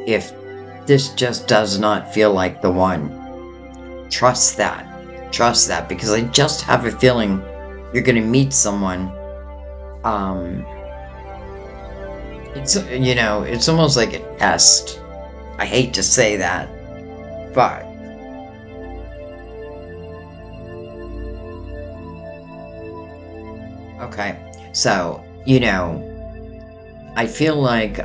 if this just does not feel like the one. Trust that, because I just have a feeling you're going to meet someone. It's almost like a test. I hate to say that, but okay. So, I feel like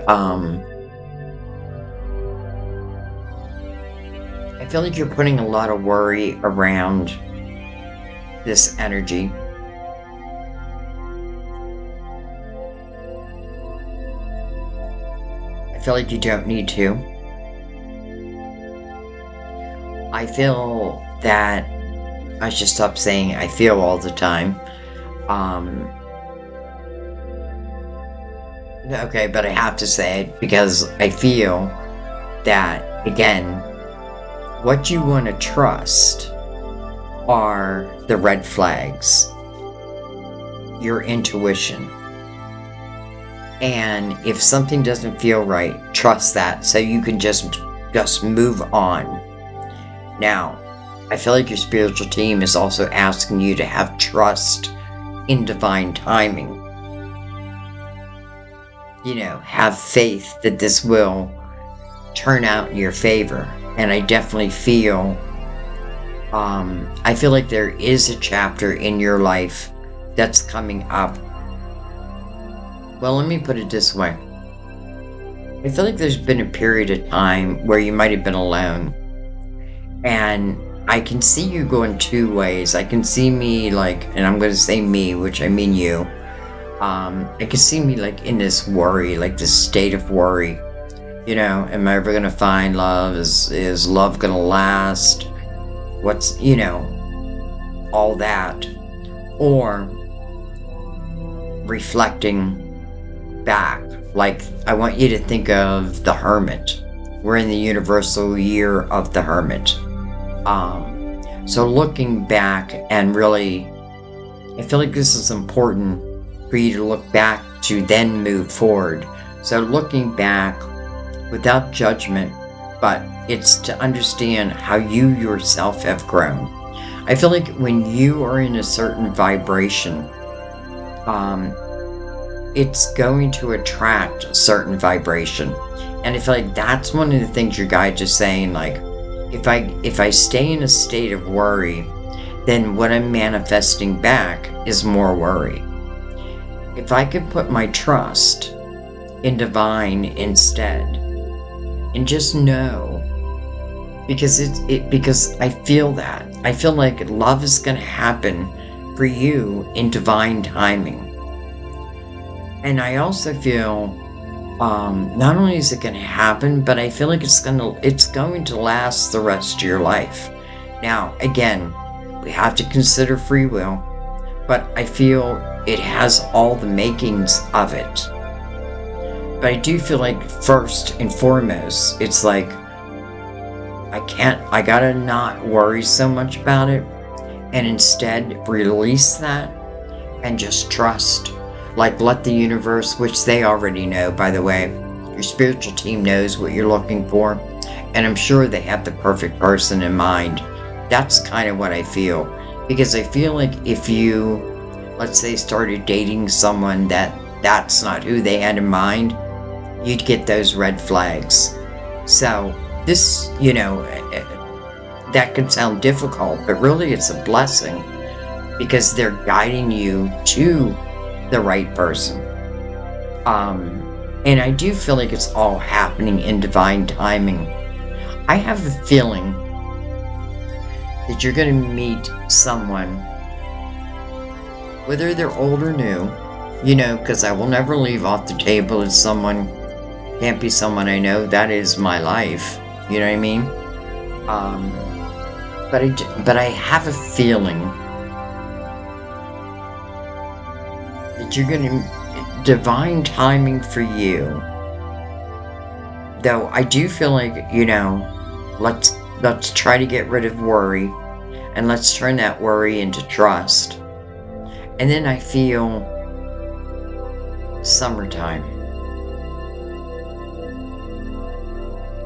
you're putting a lot of worry around this energy. I feel like you don't need to. I feel that I should stop saying I feel all the time. Okay, but I have to say it because I feel that, again, what you want to trust are the red flags, your intuition. And if something doesn't feel right, trust that so you can just move on. Now, I feel like your spiritual team is also asking you to have trust in divine timing. have faith that this will turn out in your favor. And I definitely feel, I feel like there is a chapter in your life that's coming up. Well, let me put it this way. I feel like there's been a period of time where you might have been alone. And I can see you going two ways. I can see me and I'm going to say me, which I mean you. I can see me in this worry, this state of worry. Am I ever going to find love? Is love going to last? What's, all that. Or reflecting back. I want you to think of the Hermit. We're in the universal year of the Hermit. So looking back and really, I feel like this is important for you to look back to then move forward. So looking back without judgment, but it's to understand how you yourself have grown. I feel like when you are in a certain vibration, it's going to attract a certain vibration. And I feel like that's one of the things your guide is saying, if I stay in a state of worry, then what I'm manifesting back is more worry. If I could put my trust in divine instead, and just know, because I feel that. I feel like love is going to happen for you in divine timing. And I also feel, not only is it going to happen, but I feel like it's going to last the rest of your life. Now, again, we have to consider free will, but I feel it has all the makings of it. But I do feel like first and foremost, it's I gotta not worry so much about it, and instead release that and just trust. Let the universe, which they already know, by the way, your spiritual team knows what you're looking for, and I'm sure they have the perfect person in mind. That's kind of what I feel, because I feel like if you, let's say, started dating someone that's not who they had in mind, you'd get those red flags. So this, that can sound difficult, but really it's a blessing, because they're guiding you to the right person. And I do feel like it's all happening in divine timing. I have a feeling that you're going to meet someone, whether they're old or new, because I will never leave off the table as someone can't be someone I know. That is my life. You know what I mean? But I have a feeling that you're going to divine timing for you. Though I do feel like, let's try to get rid of worry, and let's turn that worry into trust. And then I feel summertime,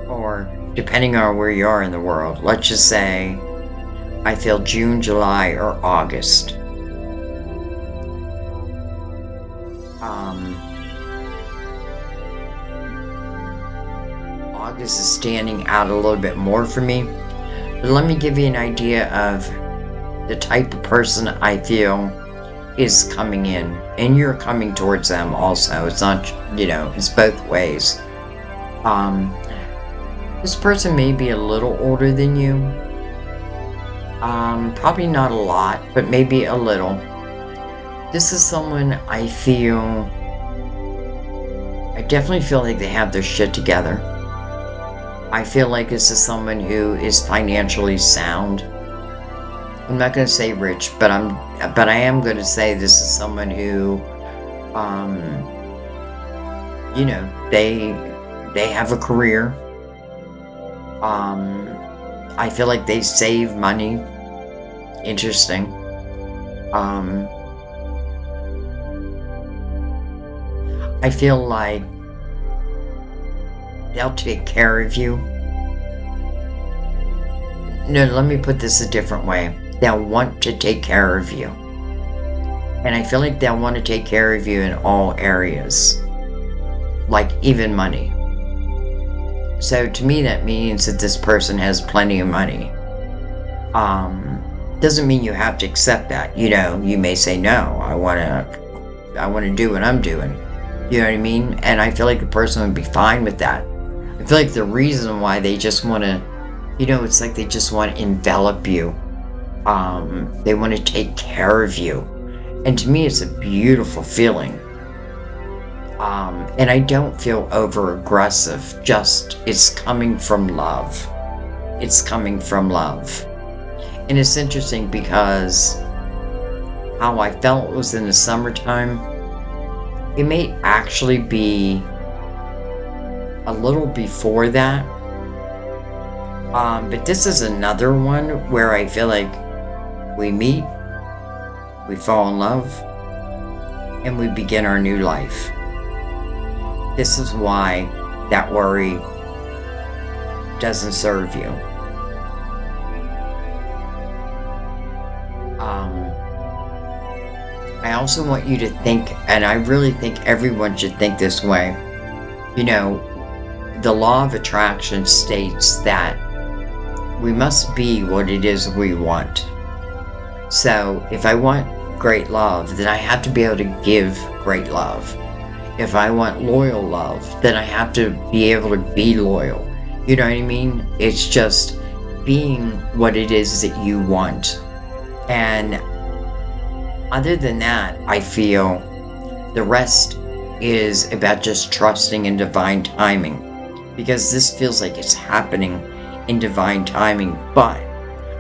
or depending on where you are in the world, let's just say I feel June, July, or August. August is standing out a little bit more for me. But let me give you an idea of the type of person I feel is coming in. And you're coming towards them also. It's not, it's both ways. This person may be a little older than you. Probably not a lot, but maybe a little. This is someone I definitely feel like they have their shit together. I feel like this is someone who is financially sound. I'm not going to say rich, but I am going to say this is someone who, they have a career. I feel like they save money. Interesting. I feel like they'll take care of you. No, let me put this a different way. They'll want to take care of you. And I feel like they'll want to take care of you in all areas. like even money. So to me, that means that this person has plenty of money. Doesn't mean you have to accept that. You know, you may say, no, I want to do what I'm doing. You know what I mean? And I feel like the person would be fine with that. I feel like the reason why they just want to, you know, it's like they just want to envelop you. They want to take care of you. And to me, it's a beautiful feeling. And I don't feel over aggressive. Just, it's coming from love. It's coming from love. And it's interesting because how I felt was in the summertime. It may actually be a little before that. But this is another one where I feel like we meet, we fall in love, and we begin our new life. This is why that worry doesn't serve you. I also want you to think, and I really think everyone should think this way. You know, the law of attraction states that we must be what it is we want. So if I want great love, then I have to be able to give great love. If I want loyal love, then I have to be able to be loyal. You know what I mean? It's just being what it is that you want. And other than that, I feel the rest is about just trusting in divine timing. Because this feels like it's happening in divine timing. But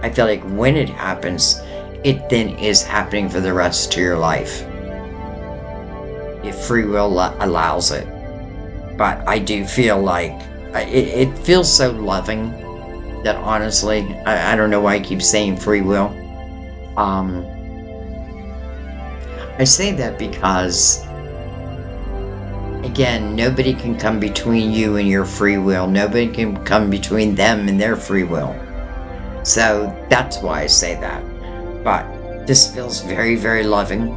I feel like when it happens, it then is happening for the rest of your life. If free will allows it. But I do feel like it feels so loving that honestly, I don't know why I keep saying free will. I say that because, again, nobody can come between you and your free will. Nobody can come between them and their free will. So that's why I say that. But this feels very, very loving.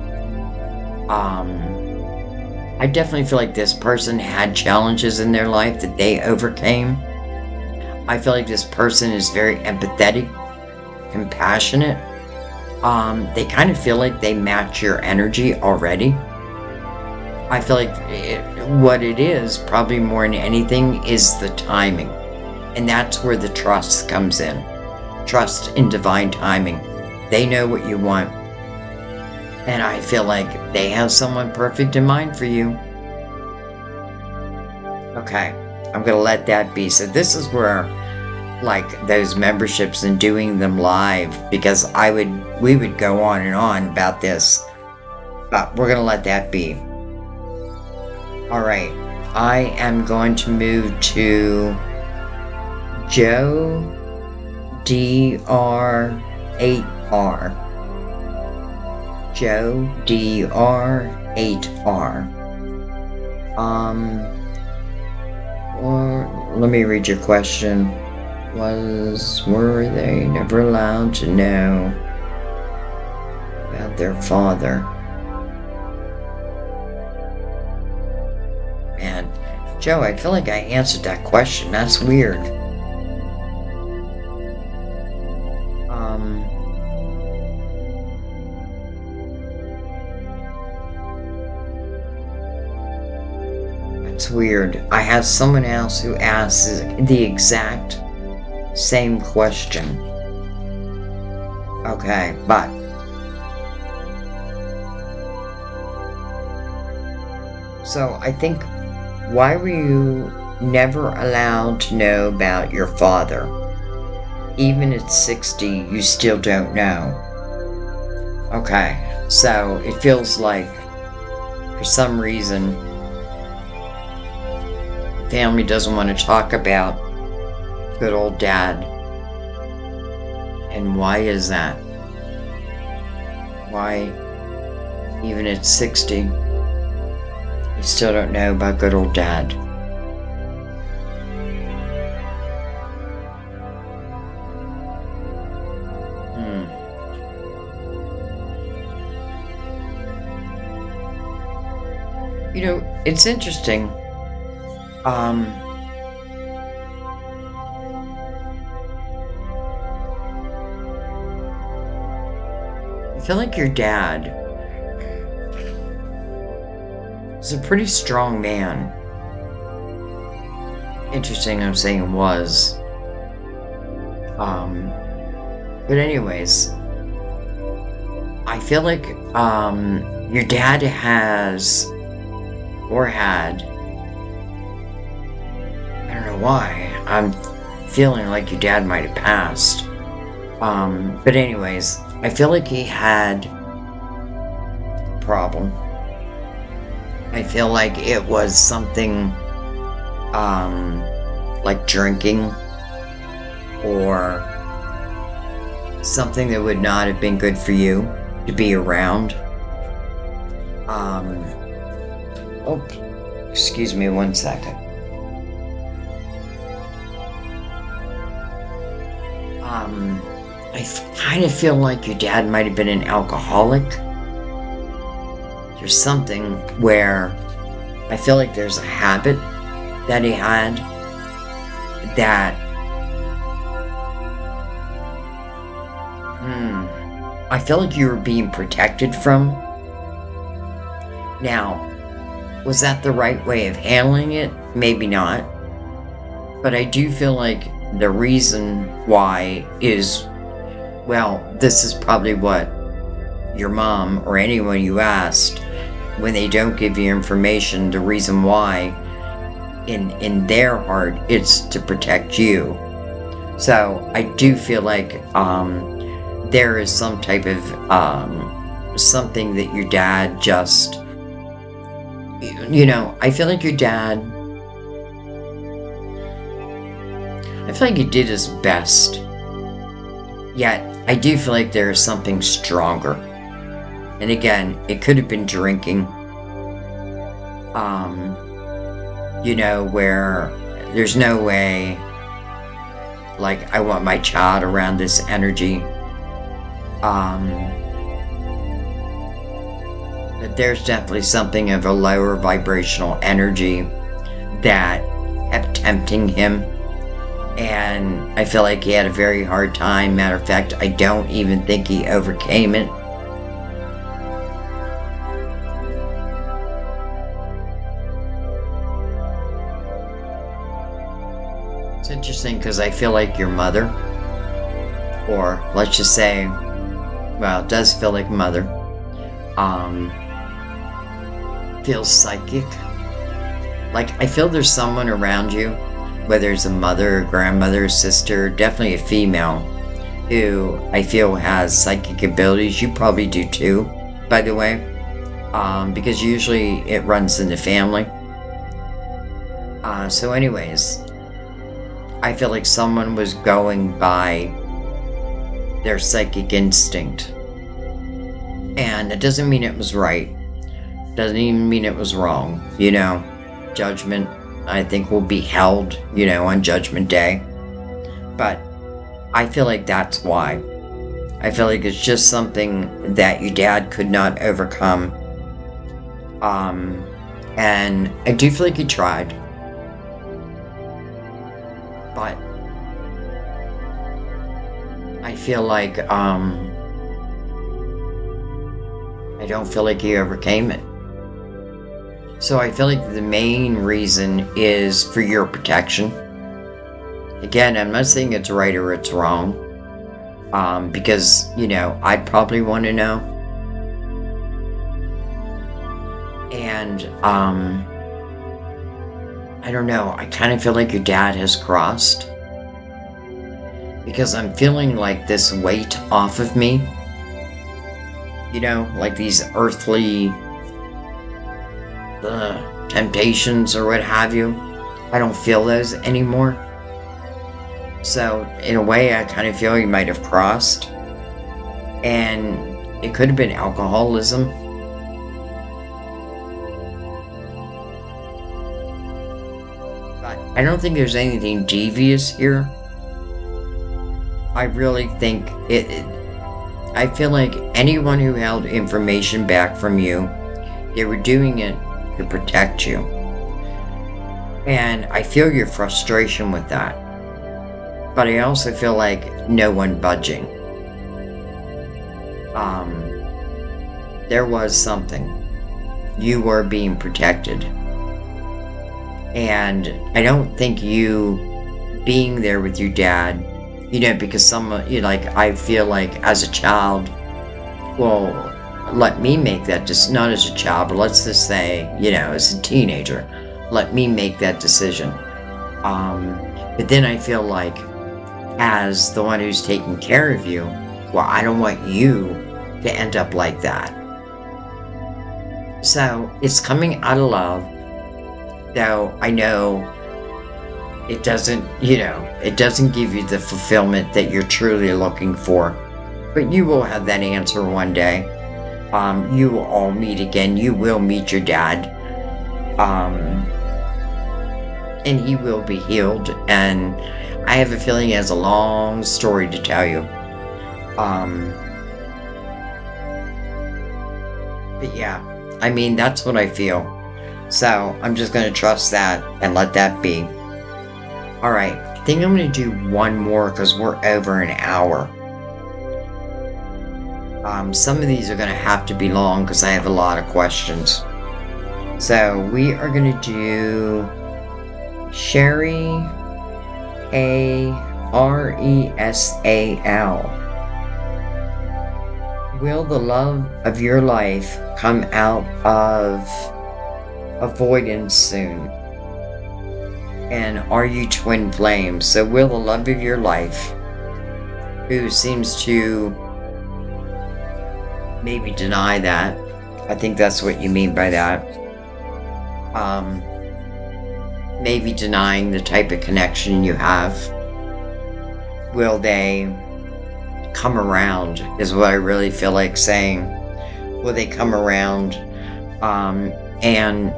I definitely feel like this person had challenges in their life that they overcame. I feel like this person is very empathetic, compassionate. They kind of feel like they match your energy already. I feel like what it is, probably more than anything, is the timing. And that's where the trust comes in. Trust in divine timing. They know what you want. And I feel like they have someone perfect in mind for you. Okay, I'm going to let that be. So this is where, like, those memberships and doing them live, because we would go on and on about this. But we're going to let that be. Alright, I am going to move to Joe DR8R. Joe DR8R. Or let me read your question. Were they never allowed to know about their father? Man, Joe, I feel like I answered that question. That's weird. It's weird. I have someone else who asks the exact same question. Okay, but so I think, why were you never allowed to know about your father? Even at 60, you still don't know. Okay, so it feels like for some reason family doesn't want to talk about good old dad. And why is that? Why, even at 60, you still don't know about good old dad? You know, it's interesting. Um, I feel like your dad is a pretty strong man. Interesting, I'm saying was. But anyways, I feel like your dad has or had, I don't know why, I'm feeling like your dad might have passed. But anyways, I feel like he had a problem. I feel like it was something like drinking or something that would not have been good for you to be around. Oh, excuse me 1 second. I kind of feel like your dad might have been an alcoholic. There's something where I feel like there's a habit that he had that I feel like you were being protected from. Now, was that the right way of handling it? Maybe not. But I do feel like the reason why is, well, this is probably what your mom or anyone you asked, when they don't give you information, the reason why in their heart it's to protect you. So I do feel like there is some type of something that your dad just, I feel like your dad, I feel like he did his best, yet I do feel like there is something stronger. And again, it could have been drinking, where there's no way, like, I want my child around this energy. But there's definitely something of a lower vibrational energy that kept tempting him. And I feel like he had a very hard time. Matter of fact, I don't even think he overcame it. It's interesting because I feel like your mother, or let's just say, well, it does feel like mother, feels psychic. Like, I feel there's someone around you, whether it's a mother, a grandmother, a sister, definitely a female, who I feel has psychic abilities. You probably do too, by the way, because usually it runs in the family. So anyways, I feel like someone was going by their psychic instinct. And it doesn't mean it was right. Doesn't even mean it was wrong. Judgment, I think, will be held, on Judgment Day. But I feel like that's why. I feel like it's just something that your dad could not overcome. And I do feel like he tried. But I feel like, I don't feel like he overcame it. So I feel like the main reason is for your protection. Again, I'm not saying it's right or it's wrong. Because, I'd probably want to know. And, I don't know, I kind of feel like your dad has crossed. Because I'm feeling like this weight off of me. Like these earthly temptations or what have you. I don't feel those anymore. So, in a way, I kind of feel you might have crossed. And it could have been alcoholism. But I don't think there's anything devious here. I really think I feel like anyone who held information back from you, they were doing it to protect you. And I feel your frustration with that. But I also feel like no one budging. There was something. You were being protected. And I don't think you being there with your dad, because I feel like as a child, well, let me make that decision, not as a child, but let's just say, as a teenager, let me make that decision. But then I feel like as the one who's taking care of you, well, I don't want you to end up like that. So it's coming out of love, though I know it doesn't give you the fulfillment that you're truly looking for. But you will have that answer one day. You will all meet again. You will meet your dad. And he will be healed. And I have a feeling he has a long story to tell you. But yeah, that's what I feel. So I'm just going to trust that and let that be. All right, I think I'm going to do one more because we're over an hour. Some of these are going to have to be long because I have a lot of questions. So we are going to do Sherry A-R-E-S-A-L. Will the love of your life come out of avoidance soon? And are you twin flames? So will the love of your life, who seems to maybe deny that, I think that's what you mean by that, maybe denying the type of connection you have, will they come around, is what I really feel like saying. Will they come around? And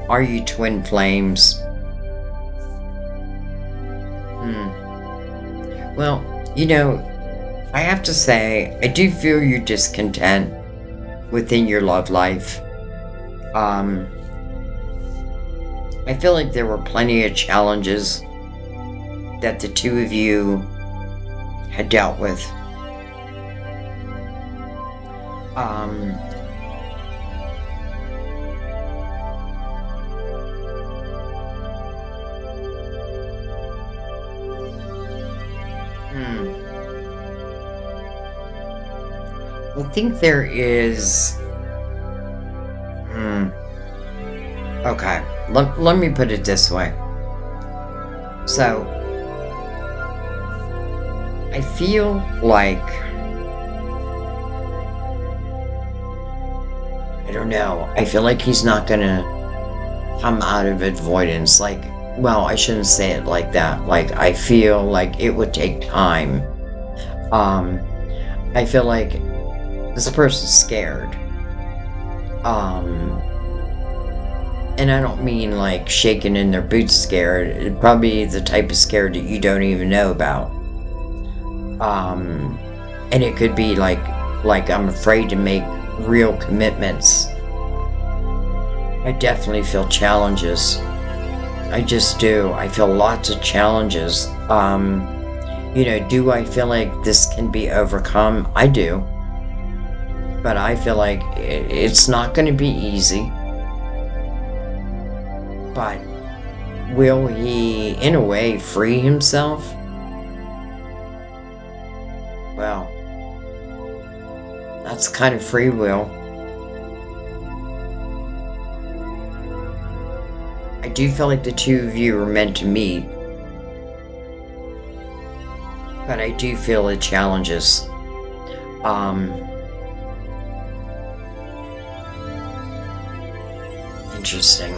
are you twin flames? Well, I have to say, I do feel you're discontent within your love life. I feel like there were plenty of challenges that the two of you had dealt with. I think there is... Okay, let me put it this way. So, I feel like... I don't know. I feel like he's not gonna come out of avoidance. Well, I shouldn't say it like that. I feel like it would take time. I feel like this person's scared. And I don't mean shaking in their boots scared. It'd probably be the type of scared that you don't even know about. And it could be like I'm afraid to make real commitments. I definitely feel challenges. I just do. I feel lots of challenges. Do I feel like this can be overcome? I do. But I feel like it's not going to be easy. But will he, in a way, free himself? Well, that's kind of free will. I do feel like the two of you are meant to meet. But I do feel the challenges. Interesting.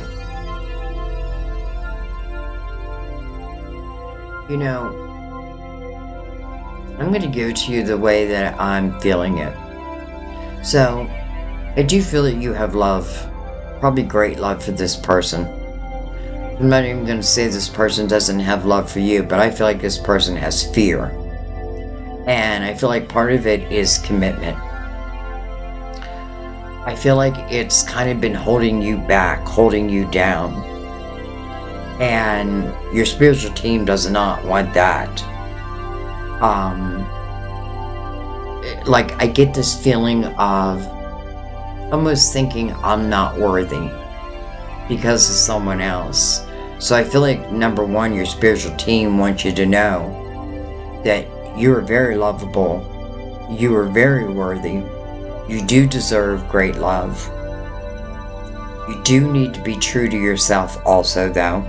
I'm going to give it to you the way that I'm feeling it. So, I do feel that you have love, probably great love for this person. I'm not even going to say this person doesn't have love for you, but I feel like this person has fear. And I feel like part of it is commitment. I feel like it's kind of been holding you back, holding you down. And your spiritual team does not want that. Like, I get this feeling of almost thinking I'm not worthy because of someone else. So I feel like, number one, your spiritual team wants you to know that you are very lovable, you are very worthy, you do deserve great love. You do need to be true to yourself also, though.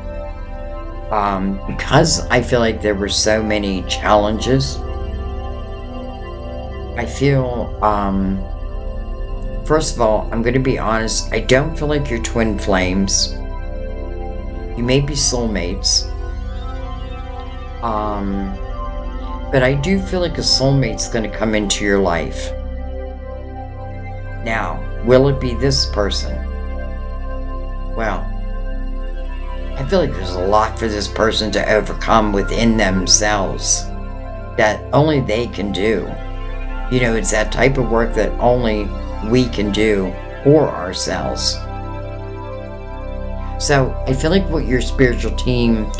Because I feel like there were so many challenges, I feel, first of all, I'm going to be honest, I don't feel like you're twin flames. You may be soulmates. But I do feel like a soulmate's going to come into your life. Now, will it be this person? Well, I feel like there's a lot for this person to overcome within themselves that only they can do. You know, it's that type of work that only we can do for ourselves. So I feel like what your spiritual team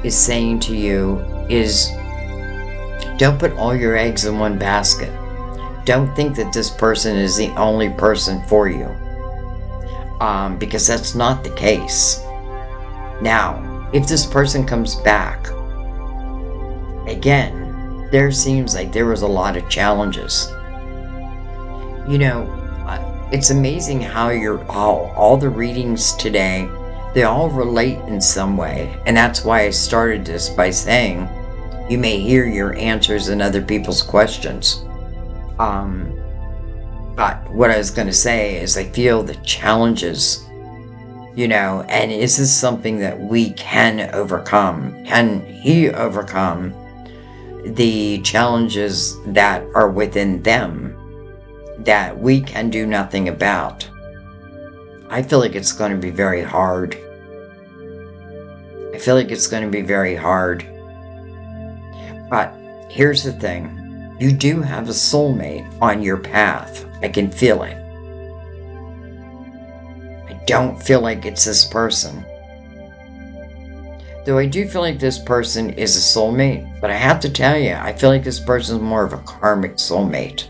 is saying to you is, don't put all your eggs in one basket. Don't think that this person is the only person for you. Because that's not the case. Now, if this person comes back, again, there seems like there was a lot of challenges. You know, it's amazing how all the readings today, they all relate in some way. And that's why I started this by saying, you may hear your answers in other people's questions. But what I was going to say is I feel the challenges, you know, and is this something that we can overcome? Can he overcome the challenges that are within them that we can do nothing about? I feel like it's going to be very hard. I feel like it's going to be very hard. But here's the thing. You do have a soulmate on your path. I can feel it. I don't feel like it's this person. Though I do feel like this person is a soulmate, but I have to tell you, I feel like this person is more of a karmic soulmate.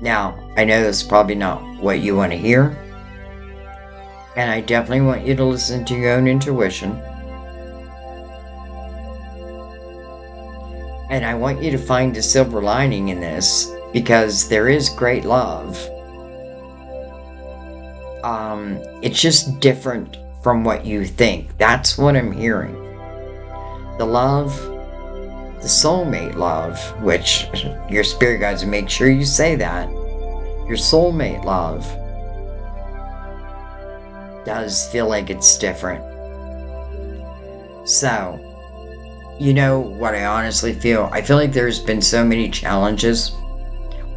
Now, I know that's probably not what you want to hear, and I definitely want you to listen to your own intuition. And I want you to find a silver lining in this, because there is great love. It's just different from what you think. That's what I'm hearing. The love, the soulmate love, which your spirit guides make sure you say that. Your soulmate love does feel like it's different. So, you know what I honestly feel? I feel like there's been so many challenges,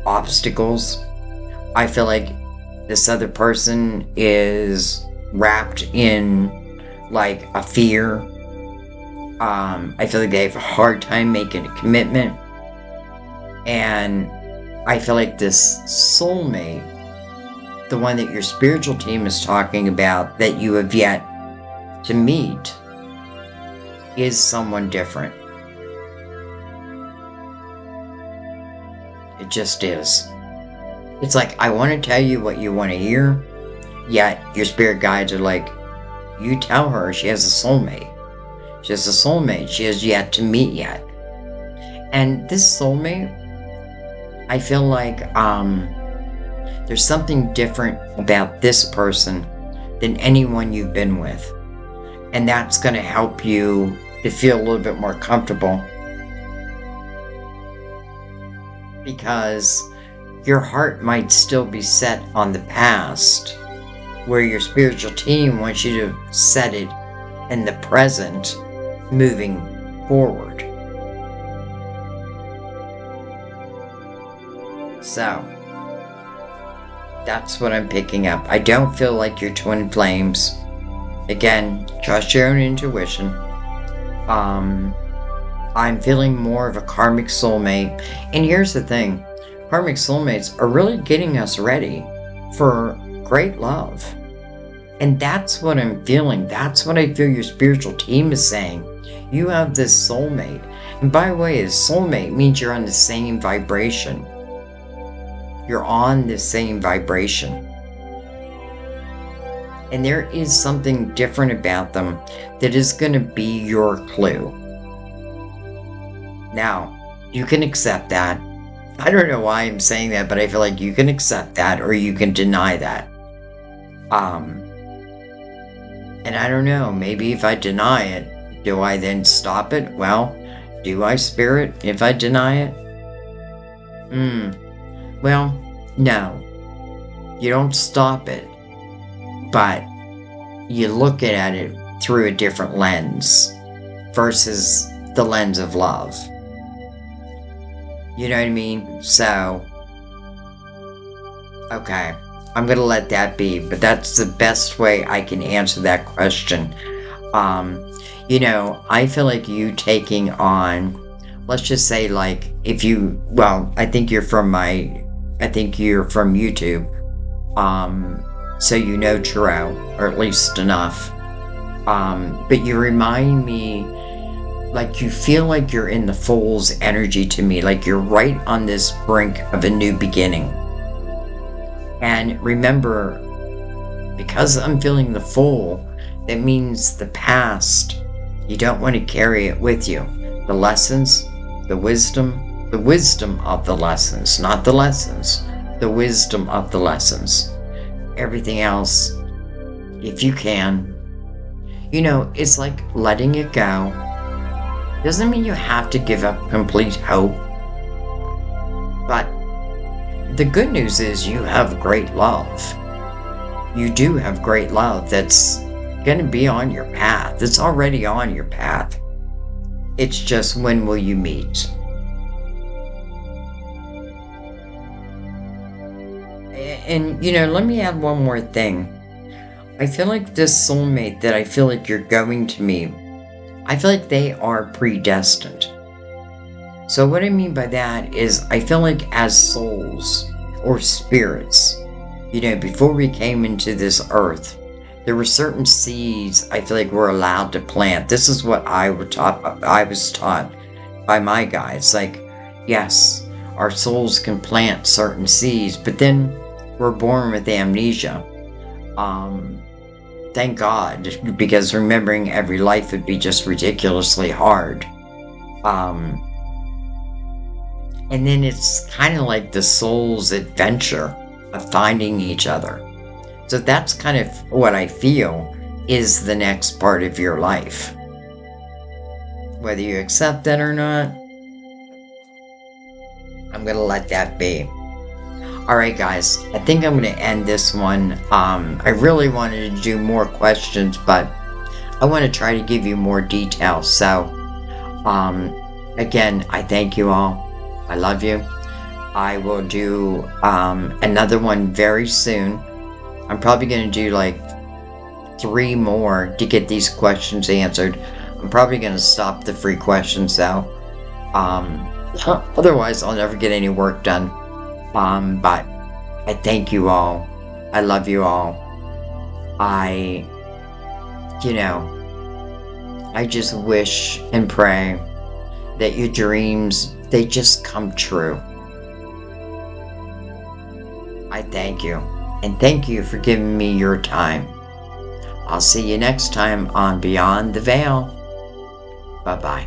obstacles. I feel like this other person is wrapped in like a fear. I feel like they have a hard time making a commitment. And I feel like this soulmate, the one that your spiritual team is talking about that you have yet to meet, is someone different. It just is. It's like, I want to tell you what you want to hear, yet your spirit guides are like, you tell her she has a soulmate. She has a soulmate she has yet to meet yet. And this soulmate, I feel like there's something different about this person than anyone you've been with. And that's going to help you to feel a little bit more comfortable. Because your heart might still be set on the past, where your spiritual team wants you to set it in the present, moving forward. So, that's what I'm picking up. I don't feel like you're twin flames. Again, trust your own intuition. I'm feeling more of a karmic soulmate. And here's the thing. Karmic soulmates are really getting us ready for great love. And that's what I'm feeling. That's what I feel your spiritual team is saying. You have this soulmate. And by the way, a soulmate means you're on the same vibration. You're on the same vibration. And there is something different about them that is going to be your clue. Now, you can accept that. I don't know why I'm saying that, but I feel like you can accept that or you can deny that. And I don't know, maybe if I deny it, do I then stop it? Well, do I, Spirit, if I deny it? Well, no. You don't stop it, but you look at it through a different lens versus the lens of love. You know what I mean? So, okay, I'm going to let that be, but that's the best way I can answer that question. I feel like you taking on, let's just say like, I think you're from YouTube. So you know tarot, or at least enough. But you remind me, like you feel like you're in the Fool's energy to me, like you're right on this brink of a new beginning. And remember, because I'm feeling the Fool, that means the past, you don't want to carry it with you. The lessons, the wisdom of the lessons, not the lessons, the wisdom of the lessons. Everything else, if you can, it's like letting it go. Doesn't mean you have to give up complete hope. But the good news is you have great love. You do have great love that's going to be on your path. It's already on your path. It's just when will you meet? And, let me add one more thing. I feel like this soulmate that I feel like you're going to meet, I feel like they are predestined. So what I mean by that is I feel like as souls or spirits, before we came into this earth, there were certain seeds I feel like we're allowed to plant. This is what I was taught by my guides. Like, yes, our souls can plant certain seeds, but then we're born with amnesia. Thank God, because remembering every life would be just ridiculously hard. And then it's kind of like the soul's adventure of finding each other. So that's kind of what I feel is the next part of your life. Whether you accept that or not, I'm going to let that be. Alright guys, I think I'm going to end this one. I really wanted to do more questions, but I want to try to give you more details. So, again, I thank you all. I love you. I will do another one very soon. I'm probably going to do like 3 more to get these questions answered. I'm probably going to stop the free questions though. Otherwise, I'll never get any work done. But I thank you all. I love you all. I just wish and pray that your dreams, they just come true. I thank you. And thank you for giving me your time. I'll see you next time on Beyond the Veil. Bye-bye.